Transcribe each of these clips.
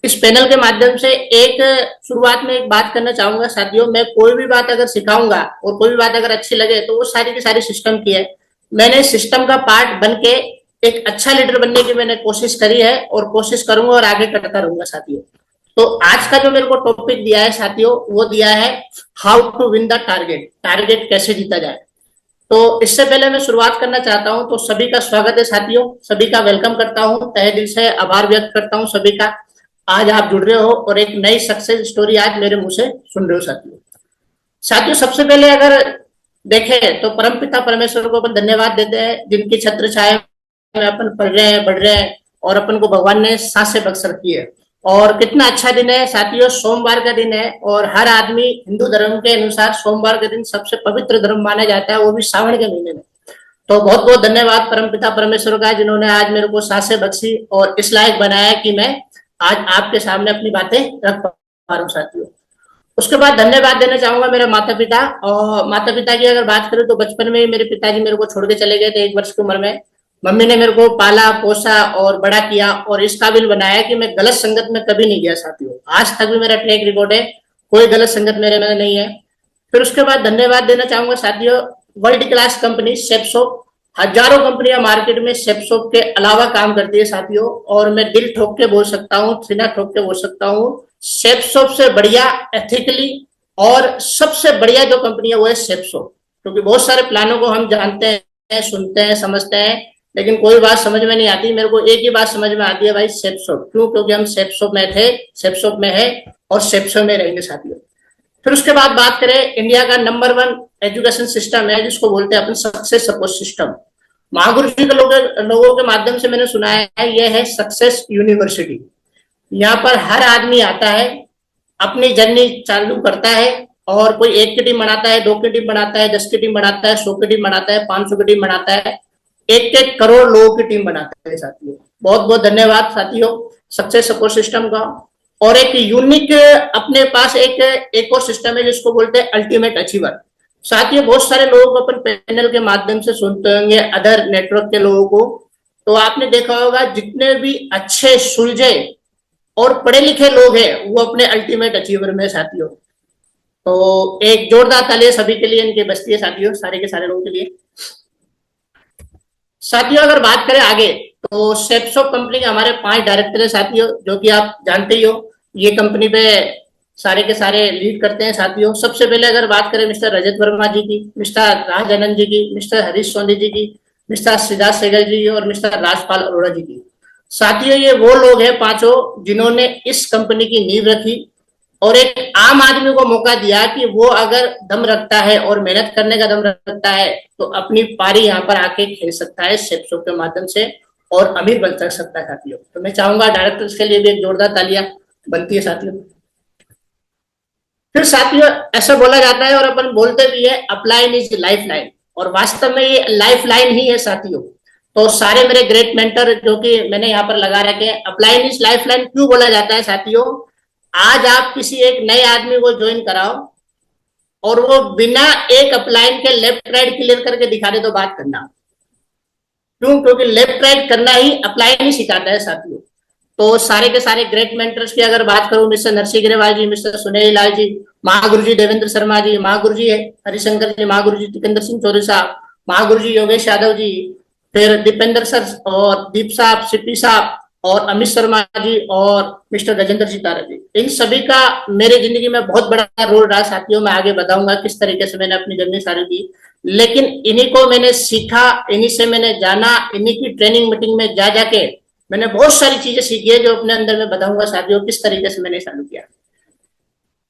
इस पैनल के माध्यम से एक शुरुआत में एक बात करना चाहूंगा साथियों। मैं कोई भी बात अगर सिखाऊंगा और कोई भी बात अगर अच्छी लगे तो वो सारी की सारी सिस्टम की है। मैंने सिस्टम का पार्ट बन के एक अच्छा लीडर बनने की मैंने कोशिश करी है और कोशिश करूंगा और आगे करता रहूंगा साथियों। तो आज का जो मेरे को टॉपिक दिया है साथियों, वो दिया है how to win the target, target कैसे जीता जाए। तो इससे पहले मैं शुरुआत करना चाहता हूं, तो सभी का स्वागत है साथियों, सभी का वेलकम करता हूं, तहे दिल से आभार व्यक्त करता हूं सभी का। आज आप जुड़ रहे हो और एक नई सक्सेस स्टोरी आज मेरे मुंह से सुन रहे हो साथियों। साथियों सबसे पहले अगर देखें तो परमपिता परमेश्वर को अपन धन्यवाद देते हैं, जिनकी छत्र छाया में अपन पढ़ रहे हैं, बढ़ रहे हैं और अपन को भगवान ने सांसें बख्श रखी है। और कितना अच्छा दिन है साथियों, सोमवार का दिन है और हर आदमी हिंदू धर्म के अनुसार सोमवार के दिन सबसे पवित्र धर्म माना जाता है, वो भी सावन के महीने में। तो बहुत बहुत धन्यवाद परमपिता परमेश्वर का, जिन्होंने आज मेरे को सांसें बख्शी और इस लायक बनाया कि मैं आज आपके सामने अपनी बातें रख पा रहा हूँ साथियों। उसके बाद धन्यवाद देना चाहूंगा मेरे माता पिता। और माता पिता की अगर बात करें तो बचपन में ही मेरे पिताजी मेरे को छोड़ के चले गए थे 1 वर्ष की उम्र में। मम्मी ने मेरे को पाला पोसा और बड़ा किया और इस काबिल बनाया कि मैं गलत संगत में कभी नहीं गया साथियों। आज तक भी मेरा ट्रैक रिकॉर्ड है, कोई गलत संगत मेरे में नहीं है। फिर उसके बाद धन्यवाद देना चाहूंगा साथियों वर्ल्ड क्लास कंपनी सेप्सो। हजारों कंपनियां मार्केट में सेप्सोप के अलावा काम करती है साथियों, और मैं दिल ठोक के बोल सकता हूँ, सीना ठोक के बोल सकता हूँ, सेप्सोप से बढ़िया एथिकली और सबसे बढ़िया जो कंपनी है वो है सेप्सोप। क्योंकि बहुत सारे प्लानों को हम जानते हैं, सुनते हैं, समझते हैं, लेकिन कोई बात समझ में नहीं आती। मेरे को एक ही बात समझ में आती है भाई, सेप्सोप। क्यों? क्योंकि हम सेप्सोप में थे, सेप्सोप में है और सेप्सोप में रहेंगे साथियों। फिर उसके बाद बात करें, इंडिया का नंबर 1 एजुकेशन सिस्टम है जिसको बोलते हैं अपन सक्सेस सपोर्ट सिस्टम। महागुरु जी के लोगों के माध्यम से मैंने सुना है, यह है सक्सेस यूनिवर्सिटी। यहाँ पर हर आदमी आता है, अपनी जर्नी चालू करता है और कोई 1 की टीम बनाता है, 2 की टीम बनाता है, 10 की टीम बनाता है, 100 की टीम बनाता है, 500 की टीम बनाता है, 1-1 करोड़ लोगों की टीम बनाता है साथियों। बहुत बहुत धन्यवाद साथियों सक्सेस सपोर्ट सिस्टम का। और एक यूनिक अपने पास एक और सिस्टम है जिसको बोलते हैं अल्टीमेट अचीवर। साथियों बहुत सारे लोगों को अपन पैनल के माध्यम से सुनते होंगे, अदर नेटवर्क के लोगों को, तो आपने देखा होगा जितने भी अच्छे सुलझे और पढ़े लिखे लोग हैं वो अपने अल्टीमेट अचीवर में साथियों। तो एक जोरदार तालियां सभी के लिए इनकी बस्ती है साथियों, सारे के सारे लोगों के लिए। साथियों अगर बात करें आगे तो सेप्सो कंपनी के हमारे 5 डायरेक्टर है साथियों, जो कि आप जानते ही हो, ये कंपनी पे सारे के सारे लीड करते हैं साथियों। सबसे पहले अगर बात करें मिस्टर रजत वर्मा जी की, मिस्टर राज आनंद जी की, मिस्टर हरीश सोनी जी की, मिस्टर सिद्धार्थ सहगल जी की और मिस्टर राजपाल अरोड़ा जी की। साथियों ये वो लोग हैं 5 जिन्होंने इस कंपनी की नींव रखी और एक आम आदमी को मौका दिया कि वो अगर दम रखता है और मेहनत करने का दम रखता है तो अपनी पारी यहाँ पर आके खेल सकता है सेप्सो के माध्यम से और अमीर बन सकता है साथियों। तो मैं चाहूंगा डायरेक्टर्स के लिए भी एक जोरदार तालियां बनती है साथियों। फिर साथियों ऐसा बोला जाता है और अपन बोलते भी है, अपलाइन इज लाइफ लाइन, और वास्तव में ये लाइफ लाइन ही है साथियों। तो सारे मेरे ग्रेट मेंटर जो कि मैंने यहाँ पर लगा रखे हैं, अपलाइन इज लाइफ लाइन क्यों बोला जाता है साथियों? आज आप किसी एक नए आदमी को ज्वाइन कराओ और वो बिना एक अपलाइन के लेफ्ट राइट क्लियर करके दिखा दे तो बात करना। क्यों? क्योंकि लेफ्ट राइट करना ही अपलाइन ही सिखाता है साथियों। तो सारे के सारे ग्रेट मेंटर्स की अगर बात करूं, मिस्टर नरसिंह ग्रेवाल जी, मिस्टर सुनील लाल जी, महागुरु जी देवेंद्र शर्मा जी, महागुरु जी हरिशंकर जी, महागुरु जी टिकेंद्र सिंह चौधरी साहब, महागुरु जी योगेश यादव जी, फिर दीपेंद्र सर और दीप साहब, सिप्पी साहब और अमित शर्मा जी और मिस्टर गजेंद्र जी तारा जी, इन सभी का मेरे जिंदगी में बहुत बड़ा रोल रहा साथियों। मैं आगे बताऊंगा किस तरीके से मैंने अपनी जर्नी सारी की, लेकिन इन्हीं को मैंने सीखा, इन्हीं से मैंने जाना, इन्हीं की ट्रेनिंग मीटिंग में जा जाके मैंने बहुत सारी चीजें सीखी है जो अपने अंदर में बताऊंगा साथियों किस तरीके से मैंने चालू किया।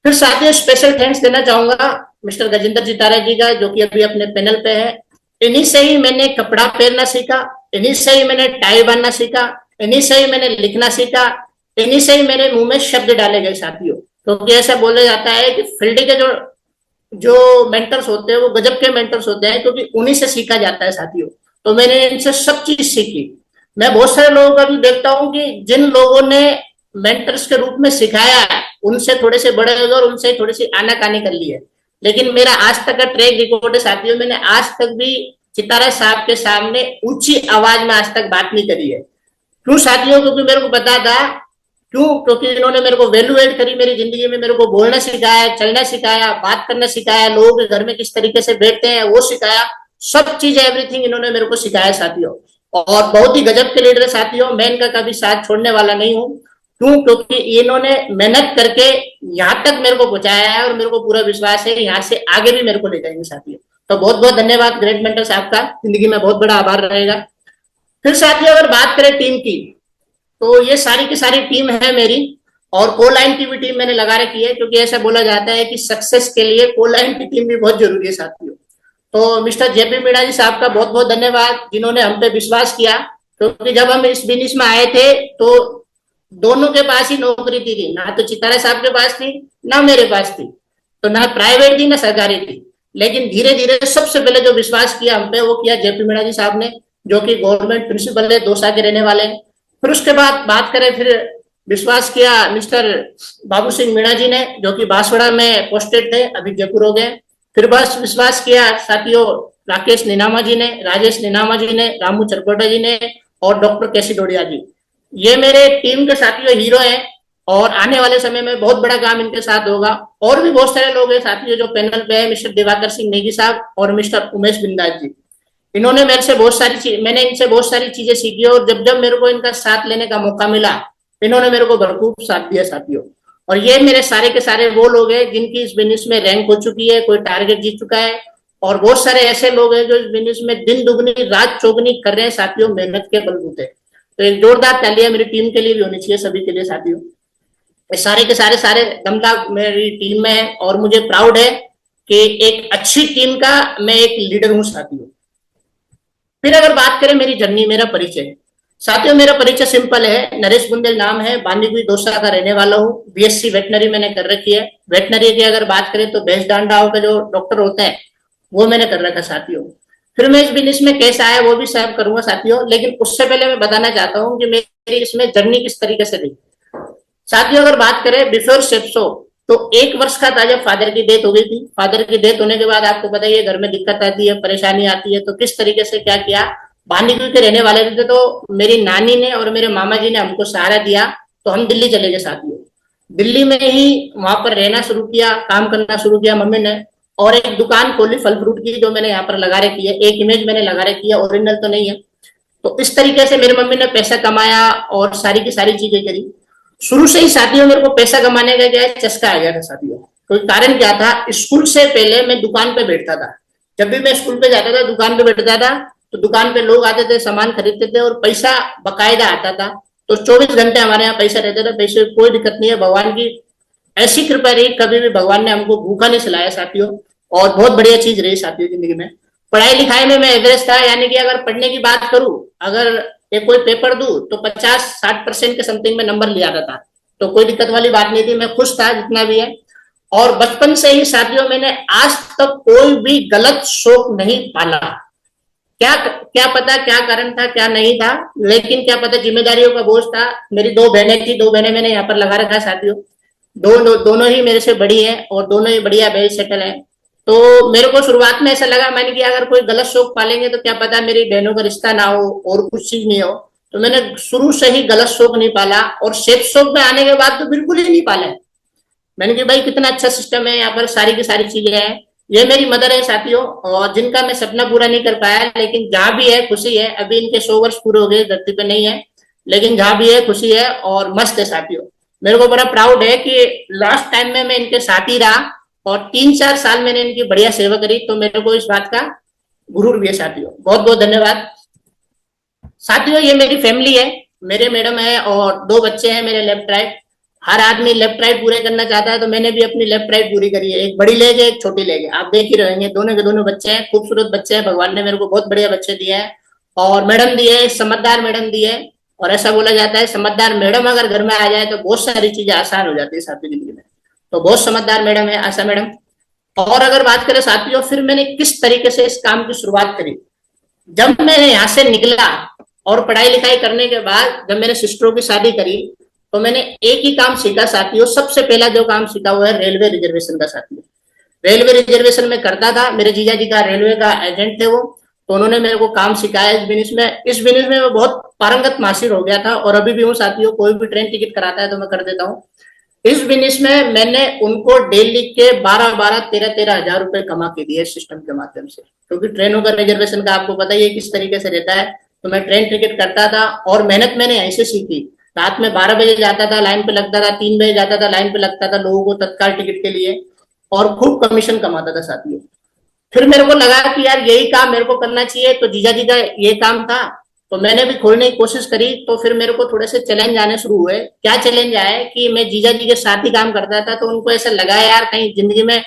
फिर साथियों स्पेशल थैंक्स देना चाहूंगा मिस्टर गजेंद्र जी तारा जी का, जो कि अभी अपने पैनल पे है। इन्हीं से ही मैंने कपड़ा पहनना सीखा, इन्हीं से ही मैंने टाई बांधना सीखा, इन्हीं से ही मैंने लिखना सीखा, इन्हीं से ही मेरे मुंह में शब्द डाले गए साथियों। क्योंकि ऐसा बोला जाता है कि फील्ड के जो जो मेंटर्स होते हैं वो गजब के मेंटर्स होते हैं, क्योंकि उन्हीं से सीखा जाता है साथियों। तो मैंने इनसे सब चीज सीखी। मैं बहुत सारे लोगों का भी देखता हूँ कि जिन लोगों ने मेंटर्स के रूप में सिखाया है उनसे थोड़े से बड़े हो गए और उनसे थोड़ी सी आनाकानी कर ली है, लेकिन मेरा आज तक का ट्रैक रिकॉर्ड है साथियों, मैंने आज तक भी चितारा साहब के सामने ऊंची आवाज में आज तक बात नहीं करी है। क्यों साथियों? क्योंकि मेरे को पता था क्यों? क्योंकि इन्होंने मेरे को वैल्यू एड करी मेरी जिंदगी में, मेरे को बोलना सिखाया, चलना सिखाया, बात करना सिखाया, लोगों के घर में किस तरीके से बैठते हैं वो सिखाया, सब चीज एवरीथिंग इन्होंने मेरे को सिखाया साथियों। और बहुत ही गजब के लीडर है साथियों, मैं इनका कभी साथ छोड़ने वाला नहीं हूँ। क्यों? क्योंकि इन्होंने मेहनत करके यहाँ तक मेरे को पहुंचाया है और मेरे को पूरा विश्वास है यहाँ से आगे भी मेरे को ले जाएंगे साथियों। तो बहुत बहुत धन्यवाद ग्रेट मेंटर साहब का, जिंदगी में बहुत बड़ा आभार रहेगा। फिर साथियों अगर बात करें टीम की, तो ये सारी की सारी टीम है मेरी, और को लाइन की भी टीम मैंने लगा रखी है, क्योंकि ऐसा बोला जाता है कि सक्सेस के लिए को लाइन की टीम भी बहुत जरूरी है साथियों। तो मिस्टर जेपी मीणा जी साहब का बहुत बहुत धन्यवाद, जिन्होंने हम पे विश्वास किया। क्योंकि जब हम इस बिजनेस में आए थे तो दोनों के पास ही नौकरी थी, ना तो चितारा साहब के पास थी ना मेरे पास थी, तो ना प्राइवेट थी ना सरकारी थी। लेकिन धीरे धीरे सबसे पहले जो विश्वास किया हम पे वो किया जेपी मीणा जी साहब ने, जो कि गवर्नमेंट प्रिंसिपल है, दौसा के रहने वाले। फिर उसके बाद बात करें, फिर विश्वास किया मिस्टर बाबू सिंह मीणा जी ने, जो कि बांसवाड़ा में पोस्टेड थे, अभी जयपुर हो गए। फिर बस विश्वास किया साथियों राकेश निनामा जी ने, राजेश निनामा जी ने, रामू चरकोटा जी ने और डॉक्टर केसी डोडिया जी। ये मेरे टीम के साथियों हीरो हैं, और आने वाले समय में बहुत बड़ा काम इनके साथ होगा। और भी बहुत सारे लोग हैं साथियों जो पैनल पे है, मिस्टर दिवाकर सिंह नेगी साहब और मिस्टर उमेश बिंदास जी। इन्होंने मेरे से बहुत सारी चीज, मैंने इनसे बहुत सारी चीजें सीखी, और जब जब मेरे को इनका साथ लेने का मौका मिला, इन्होंने मेरे को भरपूर साथ दिया साथियों। और ये मेरे सारे के सारे वो लोग हैं जिनकी इस बिजनेस में रैंक हो चुकी है, कोई टारगेट जीत चुका है, और बहुत सारे ऐसे लोग हैं जो इस बिजनेस में दिन दुगनी रात चौगनी कर रहे हैं साथियों, मेहनत के बलबूते। तो एक जोरदार तालियां मेरी टीम के लिए भी होनी चाहिए, सभी के लिए साथियों। ये सारे के सारे सारे दमदार मेरी टीम में है, और मुझे प्राउड है कि एक अच्छी टीम का मैं एक लीडर हूं साथियों। फिर अगर बात करें मेरी जर्नी, मेरा परिचय साथियों, मेरा परिचय सिंपल है, नरेश बुंदेल नाम है, बांदीकुई दौसा का रहने वाला हूँ। बीएससी वेटनरी मैंने कर रखी है। वेटनरी की अगर बात करें तो भैंस डांडाओं के जो डॉक्टर होते हैं वो मैंने कर रखा साथियों। फिर मैं इस बिजनेस में कैसे आया वो भी शेयर करूंगा साथियों, लेकिन उससे पहले मैं बताना चाहता हूँ कि मेरी इसमें जर्नी किस तरीके से रही साथियों। अगर बात करें बिफोर सेप्सो, तो 1 वर्ष का था जब फादर की डेथ हो गई थी। फादर की डेथ होने के बाद आपको पता ही है घर में दिक्कत आती है, परेशानी आती है, तो किस तरीके से क्या किया, बांदीकुई के रहने वाले थे, तो मेरी नानी ने और मेरे मामा जी ने हमको सहारा दिया, तो हम दिल्ली चले गए साथियों। दिल्ली में ही वहां पर रहना शुरू किया, काम करना शुरू किया मम्मी ने, और एक दुकान खोली फल फ्रूट की, जो मैंने यहाँ पर लगा रखी है। एक इमेज मैंने लगा रखी है, ओरिजिनल तो नहीं है। तो इस तरीके से मेरी मम्मी ने पैसा कमाया और सारी की सारी चीजें करी। शुरू से ही साथियों मेरे को पैसा कमाने का क्या है चस्का आ गया था साथियों। तो कारण क्या था, स्कूल से पहले मैं दुकान पे बैठता था। जब भी मैं स्कूल पे जाता था दुकान पे बैठता था, तो दुकान पे लोग आते थे, सामान खरीदते थे, और पैसा बकायदा आता था। तो 24 घंटे हमारे यहाँ पैसा रहता था, पैसे कोई दिक्कत नहीं है। भगवान की ऐसी कृपा रही, कभी भी भगवान ने हमको भूखा नहीं सिलाया साथियों, और बहुत बढ़िया चीज रही साथियों जिंदगी में। पढ़ाई लिखाई में मैं एवरेज था, यानी कि अगर पढ़ने की बात करूं, अगर एक कोई पेपर दूं तो 50-60% के समथिंग में नंबर लिया था। तो कोई दिक्कत वाली बात नहीं थी, मैं खुश था जितना भी है। और बचपन से ही साथियों मैंने आज तक कोई भी गलत शौक नहीं पाला। क्या क्या पता क्या कारण था क्या नहीं था, लेकिन क्या पता जिम्मेदारियों का बोझ था। मेरी 2 बहनें थी, 2 बहनें मैंने यहाँ पर लगा रखा है साथियों। दोनों ही मेरे से बड़ी है, और दोनों ही बढ़िया वेल सेटल है। तो मेरे को शुरुआत में ऐसा लगा, मैंने कि अगर कोई गलत शौक पालेंगे तो क्या पता मेरी बहनों का रिश्ता ना हो और कुछ चीज नहीं हो। तो मैंने शुरू से ही गलत शौक नहीं पाला, और सेफ शौक में आने के बाद तो बिल्कुल ही नहीं पाला है। मैंने कि भाई कितना अच्छा सिस्टम है यहाँ पर, सारी की सारी चीजें हैं। ये मेरी मदर है साथियों, और जिनका मैं सपना पूरा नहीं कर पाया, लेकिन जहां भी है खुशी है। अभी इनके 100 वर्ष पूरे हो गए, धरती पे नहीं है, लेकिन जहां भी है खुशी है और मस्त है साथियों। मेरे को बड़ा प्राउड है कि लास्ट टाइम में मैं इनके साथ ही रहा, और 3-4 साल मैंने इनकी बढ़िया सेवा करी, तो मेरे को इस बात का गुरूर भी है साथियों। बहुत बहुत धन्यवाद साथियों। ये मेरी फैमिली है, मेरे मैडम है और 2 बच्चे हैं मेरे लेफ्ट राइट। हर आदमी लेफ्ट राइट पूरे करना चाहता है, तो मैंने भी अपनी लेफ्ट राइट पूरी करी है। एक बड़ी लेग है, एक छोटी लेग है, आप देख ही रहेंगे। दोनों के दोनों बच्चे हैं, खूबसूरत बच्चे हैं, भगवान ने मेरे को बहुत बढ़िया बच्चे दिए हैं। और मैडम दी है, समझदार मैडम दी है। और ऐसा बोला जाता है समझदार मैडम अगर घर में आ जाए तो बहुत सारी चीजें आसान हो जाती है साथियों जिंदगी में। तो बहुत समझदार मैडम है आशा मैडम। और अगर बात करें साथियों, फिर मैंने किस तरीके से इस काम की शुरुआत करी। जब मैंने यहाँ से निकला और पढ़ाई लिखाई करने के बाद जब मैंने सिस्टरों की शादी करी, तो मैंने एक ही काम सीखा साथियों। सबसे पहला जो काम सीखा हुआ है रेलवे रिजर्वेशन का साथियों। रेलवे रिजर्वेशन में करता था, मेरे जीजा जी का रेलवे का एजेंट थे वो। तो उन्होंने मेरे को काम सिखाया इस बिजनेस में मैं बहुत पारंगत माहिर हो गया था और अभी भी हूँ साथियों। कोई भी ट्रेन टिकट कराता है तो मैं कर देता हूँ। इस बिजनेस में मैंने उनको डेली के 12-13 हजार रुपए कमा के दिए सिस्टम के माध्यम से, क्योंकि ट्रेनों का रिजर्वेशन का आपको पता ही है किस तरीके से रहता है। तो मैं ट्रेन टिकट करता था और मेहनत मैंने ऐसे सीखी। रात में 12 बजे जाता था, लाइन पे लगता था, 3 बजे जाता था, लाइन पे लगता था लोगों को तत्काल टिकट के लिए, और खूब कमीशन कमाता था साथियों। फिर मेरे को लगा कि यार यही काम मेरे को करना चाहिए, तो जीजा जी का ये काम था, तो मैंने भी खोलने की कोशिश करी। तो फिर मेरे को थोड़े से चैलेंज आने शुरू हुए। क्या चैलेंज आए कि मैं जीजा जी के साथ ही काम करता था, तो उनको ऐसा लगा यार कहीं जिंदगी में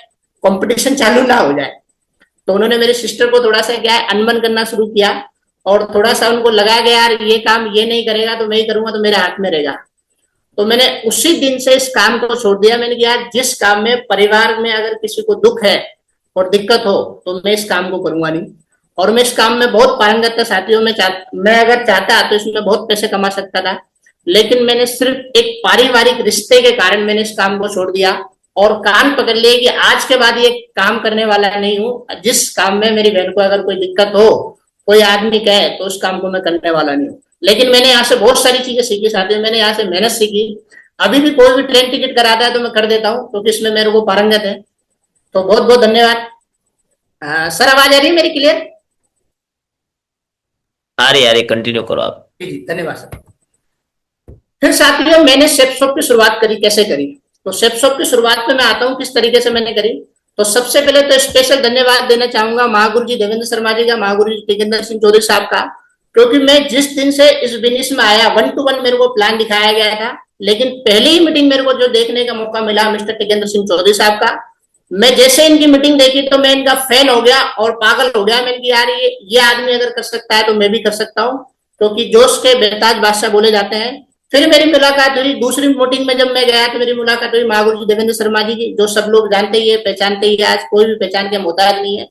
कंपटीशन चालू ना हो जाए। तो उन्होंने मेरे सिस्टर को थोड़ा सा क्या है अनबन करना शुरू किया, और थोड़ा सा उनको लगा कि यार ये काम ये नहीं करेगा तो मैं ही करूंगा, तो मेरे हाथ में रहेगा। तो मैंने उसी दिन से इस काम को छोड़ दिया। मैंने कहा यार जिस काम में परिवार में अगर किसी को दुख है और दिक्कत हो तो मैं इस काम को करूंगा नहीं। और मैं इस काम में बहुत पारंगत था साथियों। मैं अगर चाहता तो इसमें बहुत पैसे कमा सकता था, लेकिन मैंने सिर्फ एक पारिवारिक रिश्ते के कारण मैंने इस काम को छोड़ दिया और कान पकड़ लिए कि आज के बाद ये काम करने वाला नहीं हूं। जिस काम में मेरी बहन को अगर कोई दिक्कत हो, कोई आदमी कहे, तो उस काम को मैं करने वाला नहीं हूँ। लेकिन मैंने यहाँ से बहुत सारी चीजें सीखी साथियों। मैंने यहाँ से मेहनत सीखी। अभी भी कोई भी ट्रेन टिकट कराता है तो मैं कर देता हूँ, क्योंकि इसमें मेरे को पारंगत है। तो बहुत बहुत धन्यवाद। सर आवाज आ रही है मेरी क्लियर? आ रही आ रही, कंटिन्यू करो आप। जी जी धन्यवाद सर। फिर साथियों मैंने शेप शॉप की शुरुआत करी, कैसे करी? तो शेप शॉप की शुरुआत में मैं आता हूँ किस तरीके से मैंने करी। तो सबसे पहले तो स्पेशल धन्यवाद देना चाहूंगा महागुरु जी देवेंद्र शर्मा जी का, महागुरु जी टिकेंद्र सिंह चौधरी साहब का। क्योंकि मैं जिस दिन से इस बिजनेस में आया 1 to 1 मेरे को प्लान दिखाया गया था, लेकिन पहली ही मीटिंग मेरे को जो देखने का मौका मिला मिस्टर टिकेंद्र सिंह चौधरी साहब का, मैं जैसे इनकी मीटिंग देखी तो मैं इनका फैन हो गया और पागल हो गया। मैंने कहा यार ये आदमी अगर कर सकता है तो मैं भी कर सकता हूँ, क्योंकि जोश के बेताज बादशाह बोले जाते हैं। फिर मेरी मुलाकात हुई दूसरी मीटिंग में। जब मैं गया तो मेरी मुलाकात हुई महागुरु जी देवेंद्र शर्मा जी की, जो सब लोग जानते ही है, पहचानते ही है। आज कोई भी पहचान के मोहताज नहीं है।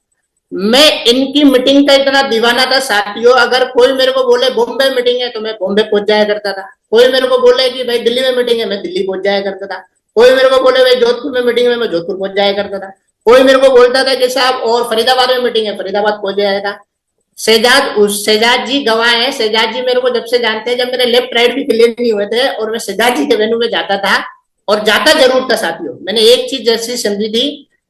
मैं इनकी मीटिंग का इतना दीवाना था साथियों, अगर कोई मेरे को बोले बॉम्बे मीटिंग है तो मैं बॉम्बे पहुंच जाया करता था। कोई मेरे को बोले कि भाई दिल्ली में मीटिंग है, मैं दिल्ली पहुंच जाया करता था। कोई मेरे को बोले भाई जोधपुर में मीटिंग है, मैं जोधपुर पहुंच जाया करता था। कोई मेरे को बोलता था कि साहब और फरीदाबाद में मीटिंग है, फरीदाबाद पहुंच जाया था। शहजाद जी गवाह है। शहजाद जी मेरे को जब से जानते हैं, जब मेरे लेफ्ट राइट भी क्लियर नहीं हुए थे और मैं शहजाद जी के वेन्यू में जाता था, और जाता जरूर था साथियों। मैंने एक चीज जैसी समझी थी,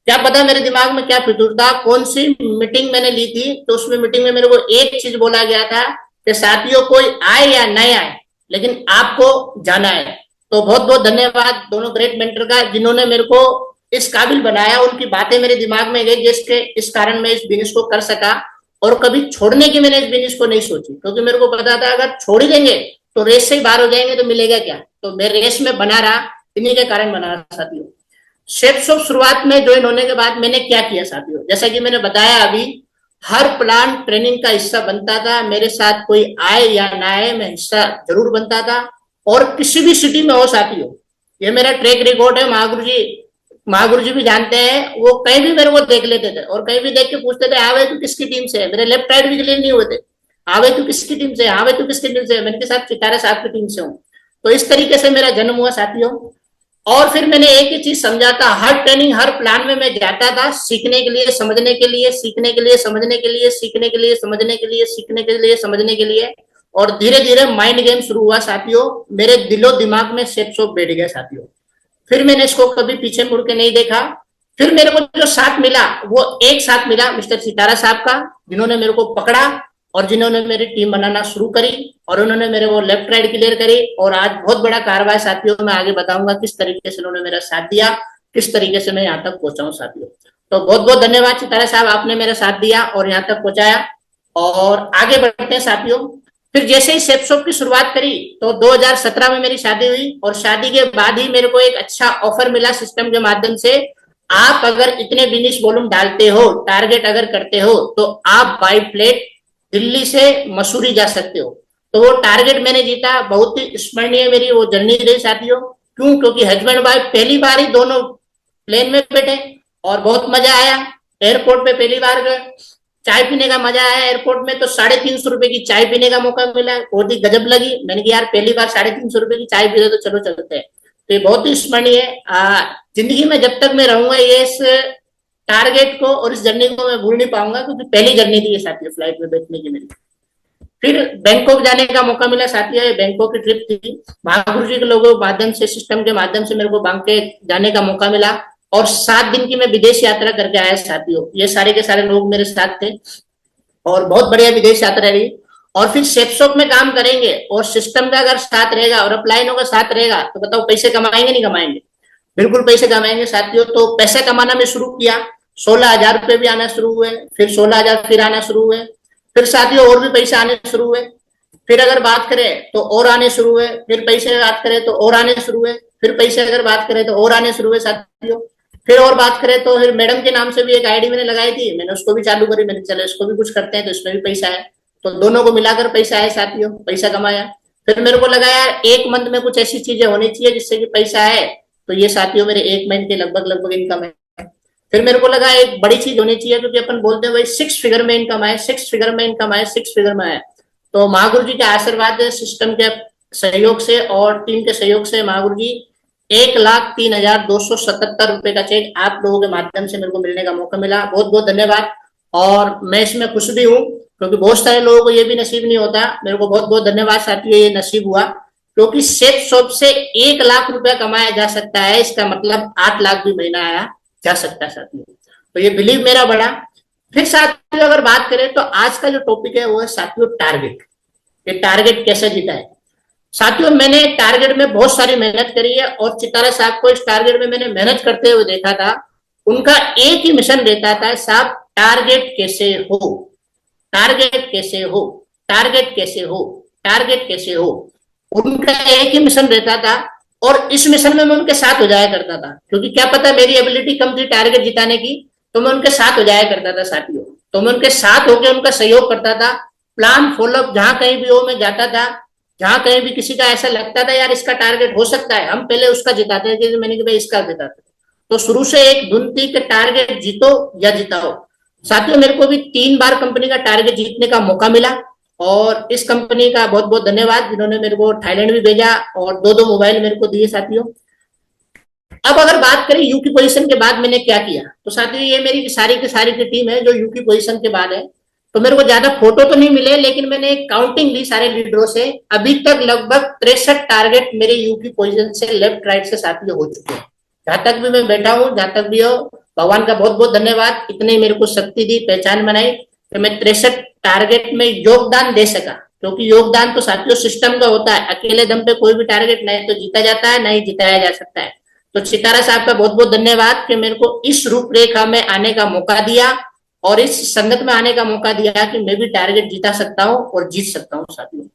क्या पता मेरे दिमाग में क्या फितूर था, कौन सी मीटिंग मैंने ली थी, तो उसमें मीटिंग में मेरे को एक चीज बोला गया था कि साथियों कोई आए या नहीं आए, लेकिन आपको जाना है। तो बहुत बहुत धन्यवाद दोनों ग्रेट मेंटर का, जिन्होंने मेरे को इस काबिल बनाया। उनकी बातें मेरे दिमाग में गई, जिसके इस कारण मैं इस बिजनेस को कर सका। और कभी छोड़ने की मैंने इस बिजनेस को नहीं सोची, क्योंकि मेरे को पता था अगर छोड़ ही देंगे तो रेस से ही बाहर हो जाएंगे तो मिलेगा क्या। तो मैं रेस में बना रहा, इन्हीं के कारण बना रहा साथियों। शेप्स ऑफ शुरुआत में ज्वाइन होने के बाद मैंने क्या किया साथियों, जैसा कि मैंने बताया अभी, हर प्लान ट्रेनिंग का हिस्सा बनता था। मेरे साथ कोई आए या ना आए, मैं हिस्सा जरूर बनता था। और किसी भी सिटी में हो साथियों, ये मेरा ट्रैक रिकॉर्ड है। महागुरु जी भी जानते हैं, वो कहीं भी मेरे को देख लेते थे और कहीं भी देख के पूछते थे आवे तू किसकी टीम से है। मेरे लेफ्ट राइट भी क्लियर नहीं हुए थे। आवे तू किसकी टीम से, आवे तू किसकी टीम से, मैंने के साथ सितारे साहब की टीम से हूँ। तो इस तरीके से मेरा जन्म हुआ साथियों। और फिर मैंने एक ही चीज समझा था, हर ट्रेनिंग हर प्लान में मैं जाता था सीखने के लिए, समझने के लिए, सीखने के लिए, समझने के लिए, सीखने के लिए, समझने के लिए, सीखने के लिए, समझने के लिए। और धीरे धीरे माइंड गेम शुरू हुआ साथियों। मेरे दिलो दिमाग में शेप शॉप बैठ गया साथियों। फिर मैंने इसको कभी पीछे मुड़ के नहीं देखा। फिर मेरे को जो साथ मिला वो एक साथ मिला मिस्टर सितारा साहब का, जिन्होंने मेरे को पकड़ा और जिन्होंने मेरी टीम बनाना शुरू करी, और उन्होंने मेरे को लेफ्ट राइट क्लियर करी। और आज बहुत बड़ा कारवार साथियों, मैं आगे बताऊंगा किस तरीके से उन्होंने मेरा साथ दिया, किस तरीके से मैं यहाँ तक पहुंचा हूँ साथियों। तो बहुत बहुत धन्यवाद सितारा साहब, आपने मेरा साथ दिया और यहाँ तक पहुंचाया। और आगे बढ़ते हैं साथियों। फिर जैसे ही शेप शॉप की शुरुआत करी तो 2017 में मेरी शादी हुई, और शादी के बाद ही मेरे को एक अच्छा ऑफर मिला सिस्टम के माध्यम से। आप अगर इतने बिजनेस वॉल्यूम डालते हो, टारगेट अगर करते हो, तो आप बाई प्लेट दिल्ली से मसूरी जा सकते हो। तो वो टारगेट मैंने जीता। बहुत ही स्मरणीय मेरी वो जर्नी रही साथियों। क्यों? क्योंकि हस्बैंड वाइफ पहली बार ही दोनों प्लेन में बैठे और बहुत मजा आया। एयरपोर्ट पे पहली बार गए, चाय पीने का मजा आया। एयरपोर्ट में तो 350 रुपए की चाय पीने का मौका मिला, बहुत ही गजब लगी। मैंने कहा यार पहली बार 350 रुपए की चाय पी रहे तो चलो चलते हैं। तो ये बहुत ही स्मरणीय है। जिंदगी में जब तक मैं रहूंगा ये टारगेट को और इस जर्नी को मैं भूल नहीं पाऊंगा, क्योंकि पहली जर्नी थी ये साथियों फ्लाइट में बैठने की मेरी। फिर बैंकॉक जाने का मौका मिला साथियों, ये बैंकॉक की ट्रिप थी। महागुरु जी के लोगों के माध्यम से, सिस्टम के माध्यम से मेरे को बैंकॉक जाने का मौका मिला और 7 दिन की मैं विदेश यात्रा करके आया साथियों। ये सारे के सारे लोग मेरे साथ थे और बहुत बढ़िया विदेश यात्रा रही। और फिर सेप्सोक में काम करेंगे और सिस्टम का अगर साथ रहेगा और अपलाइनों का साथ रहेगा तो बताओ पैसे कमाएंगे नहीं कमाएंगे? बिल्कुल पैसे कमाएंगे साथियों। तो पैसे कमाना मैं शुरू किया, 16,000 रुपए भी आना शुरू हुए, फिर 16,000 फिर आना शुरू हुए, फिर साथियों और भी पैसे आने शुरू हुए। फिर अगर बात करें तो और आने शुरू हुए, फिर पैसे की बात करें तो और आने शुरू हुए, फिर पैसे अगर बात करें तो और आने शुरू हुए साथियों। फिर और बात करें तो फिर मैडम के नाम से भी एक आईडी मैंने लगाई थी, मैंने उसको भी चालू करी, मैंने चलो इसको भी कुछ करते हैं तो इसमें भी पैसा है। तो दोनों को मिलाकर पैसा है साथियों, पैसा कमाया। फिर मेरे को लगा यार 1 मंथ में कुछ ऐसी चीजें होनी चाहिए जिससे कि पैसा है, तो ये साथियों मेरे 1 मंथ के लगभग इनकम है। फिर मेरे को लगा एक बड़ी चीज होनी चाहिए, क्योंकि अपन बोलते हैं भाई 6 फिगर में इनकम आए, 6 फिगर में इनकम आए, 6 फिगर में आए। तो महागुरु जी के आशीर्वाद है, सिस्टम के सहयोग से और टीम के सहयोग से महागुरु जी 1,03,277 रुपए का चेक आप लोगों के माध्यम से मेरे को मिलने का मौका मिला। बहुत बहुत धन्यवाद। और मैं इसमें खुश भी हूँ, क्योंकि बहुत सारे लोगों को ये भी नसीब नहीं होता। मेरे को बहुत बहुत धन्यवाद साथियों, ये नसीब हुआ, क्योंकि सेफ शॉप से 1 लाख रुपया कमाया जा सकता है, इसका मतलब 8 लाख भी महीना आया जा सकता है साथियों। तो ये बिलीव मेरा बढ़ा। फिर साथियों अगर बात करें तो आज का जो टॉपिक है वो है साथियों टारगेट। ये टारगेट कैसे जीता है साथियों? मैंने टारगेट में बहुत सारी मेहनत करी है और चितारा साहब को इस टारगेट में मैंने मेहनत करते हुए देखा था। उनका एक ही मिशन रहता था साहब, टारगेट कैसे हो, टारगेट कैसे हो, टारगेट कैसे हो, टारगेट कैसे हो। उनका एक ही मिशन रहता था और इस मिशन में मैं उनके साथ हो जाया करता था, क्योंकि क्या पता मेरी एबिलिटी कम थी टारगेट जिताने की, तो मैं उनके साथ हो जाया करता था साथियों। तो मैं उनके साथ होकर उनका सहयोग करता था, प्लान फॉलोअप जहां कहीं भी हो मैं जाता था। जहां कहीं भी किसी का ऐसा लगता था यार इसका टारगेट हो सकता है, हम पहले उसका जिताते थे, मैंने कहा भाई इसका जिताते। तो शुरू से एक धुन थी कि टारगेट जीतो या जिताओ साथियों। मेरे को भी 3 बार कंपनी का टारगेट जीतने का मौका मिला और इस कंपनी का बहुत बहुत धन्यवाद, जिन्होंने मेरे को थाईलैंड भी भेजा और 2-2 मोबाइल मेरे को दिए साथियों। अब अगर बात करें यू की पोजीशन के बाद मैंने क्या किया, तो साथियों ये मेरी की सारी की टीम है जो यू की पोजीशन के बाद है। तो मेरे को ज्यादा फोटो तो नहीं मिले, लेकिन मैंने एक काउंटिंग ली सारे लीडरों से। अभी तक लगभग 63 टारगेट मेरे यू की पोजीशन से लेफ्ट राइट से साथियों हो चुके हैं। जहां तक भी मैं बैठा हूँ, जहां तक भी हो, भगवान का बहुत बहुत धन्यवाद, इतने मेरे को शक्ति दी, पहचान बनाई कि मैं 63 टारगेट में योगदान दे सका। क्योंकि योगदान तो साथियों सिस्टम का होता है, अकेले दम पे कोई भी टारगेट नहीं तो जीता जाता है, नहीं जिताया जा सकता है। तो चितारा साहब का बहुत बहुत धन्यवाद कि मेरे को इस रूपरेखा में आने का मौका दिया और इस संगत में आने का मौका दिया कि मैं भी टारगेट जीता सकता हूँ और जीत सकता हूँ साथियों।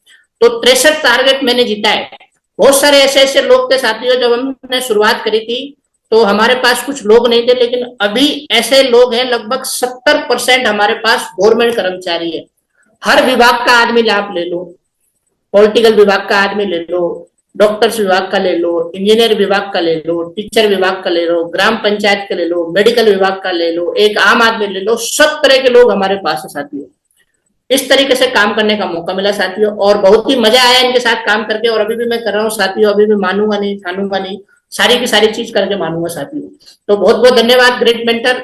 तो 63 टारगेट मैंने जीता है। बहुत सारे ऐसे ऐसे लोग थे साथियों, जब हमने शुरुआत करी थी तो हमारे पास कुछ लोग नहीं थे, लेकिन अभी ऐसे लोग हैं लगभग 70% हमारे पास गवर्नमेंट कर्मचारी है। हर विभाग का आदमी आप ले लो, पॉलिटिकल विभाग का आदमी ले लो, डॉक्टर्स विभाग का ले लो, इंजीनियर विभाग का ले लो, टीचर विभाग का ले लो, ग्राम पंचायत का ले लो, मेडिकल विभाग का ले लो, एक आम आदमी ले लो, सब तरह के लोग हमारे पास है साथियों। इस तरीके से काम करने का मौका मिला साथियों और बहुत ही मजा आया इनके साथ काम करके। और अभी भी मैं कर रहा हूँ साथियों, अभी भी मानूंगा नहीं, ठानूंगा नहीं, सारी की सारी चीज करके मानूंगा साथियों। तो बहुत बहुत धन्यवाद ग्रेट मेंटर,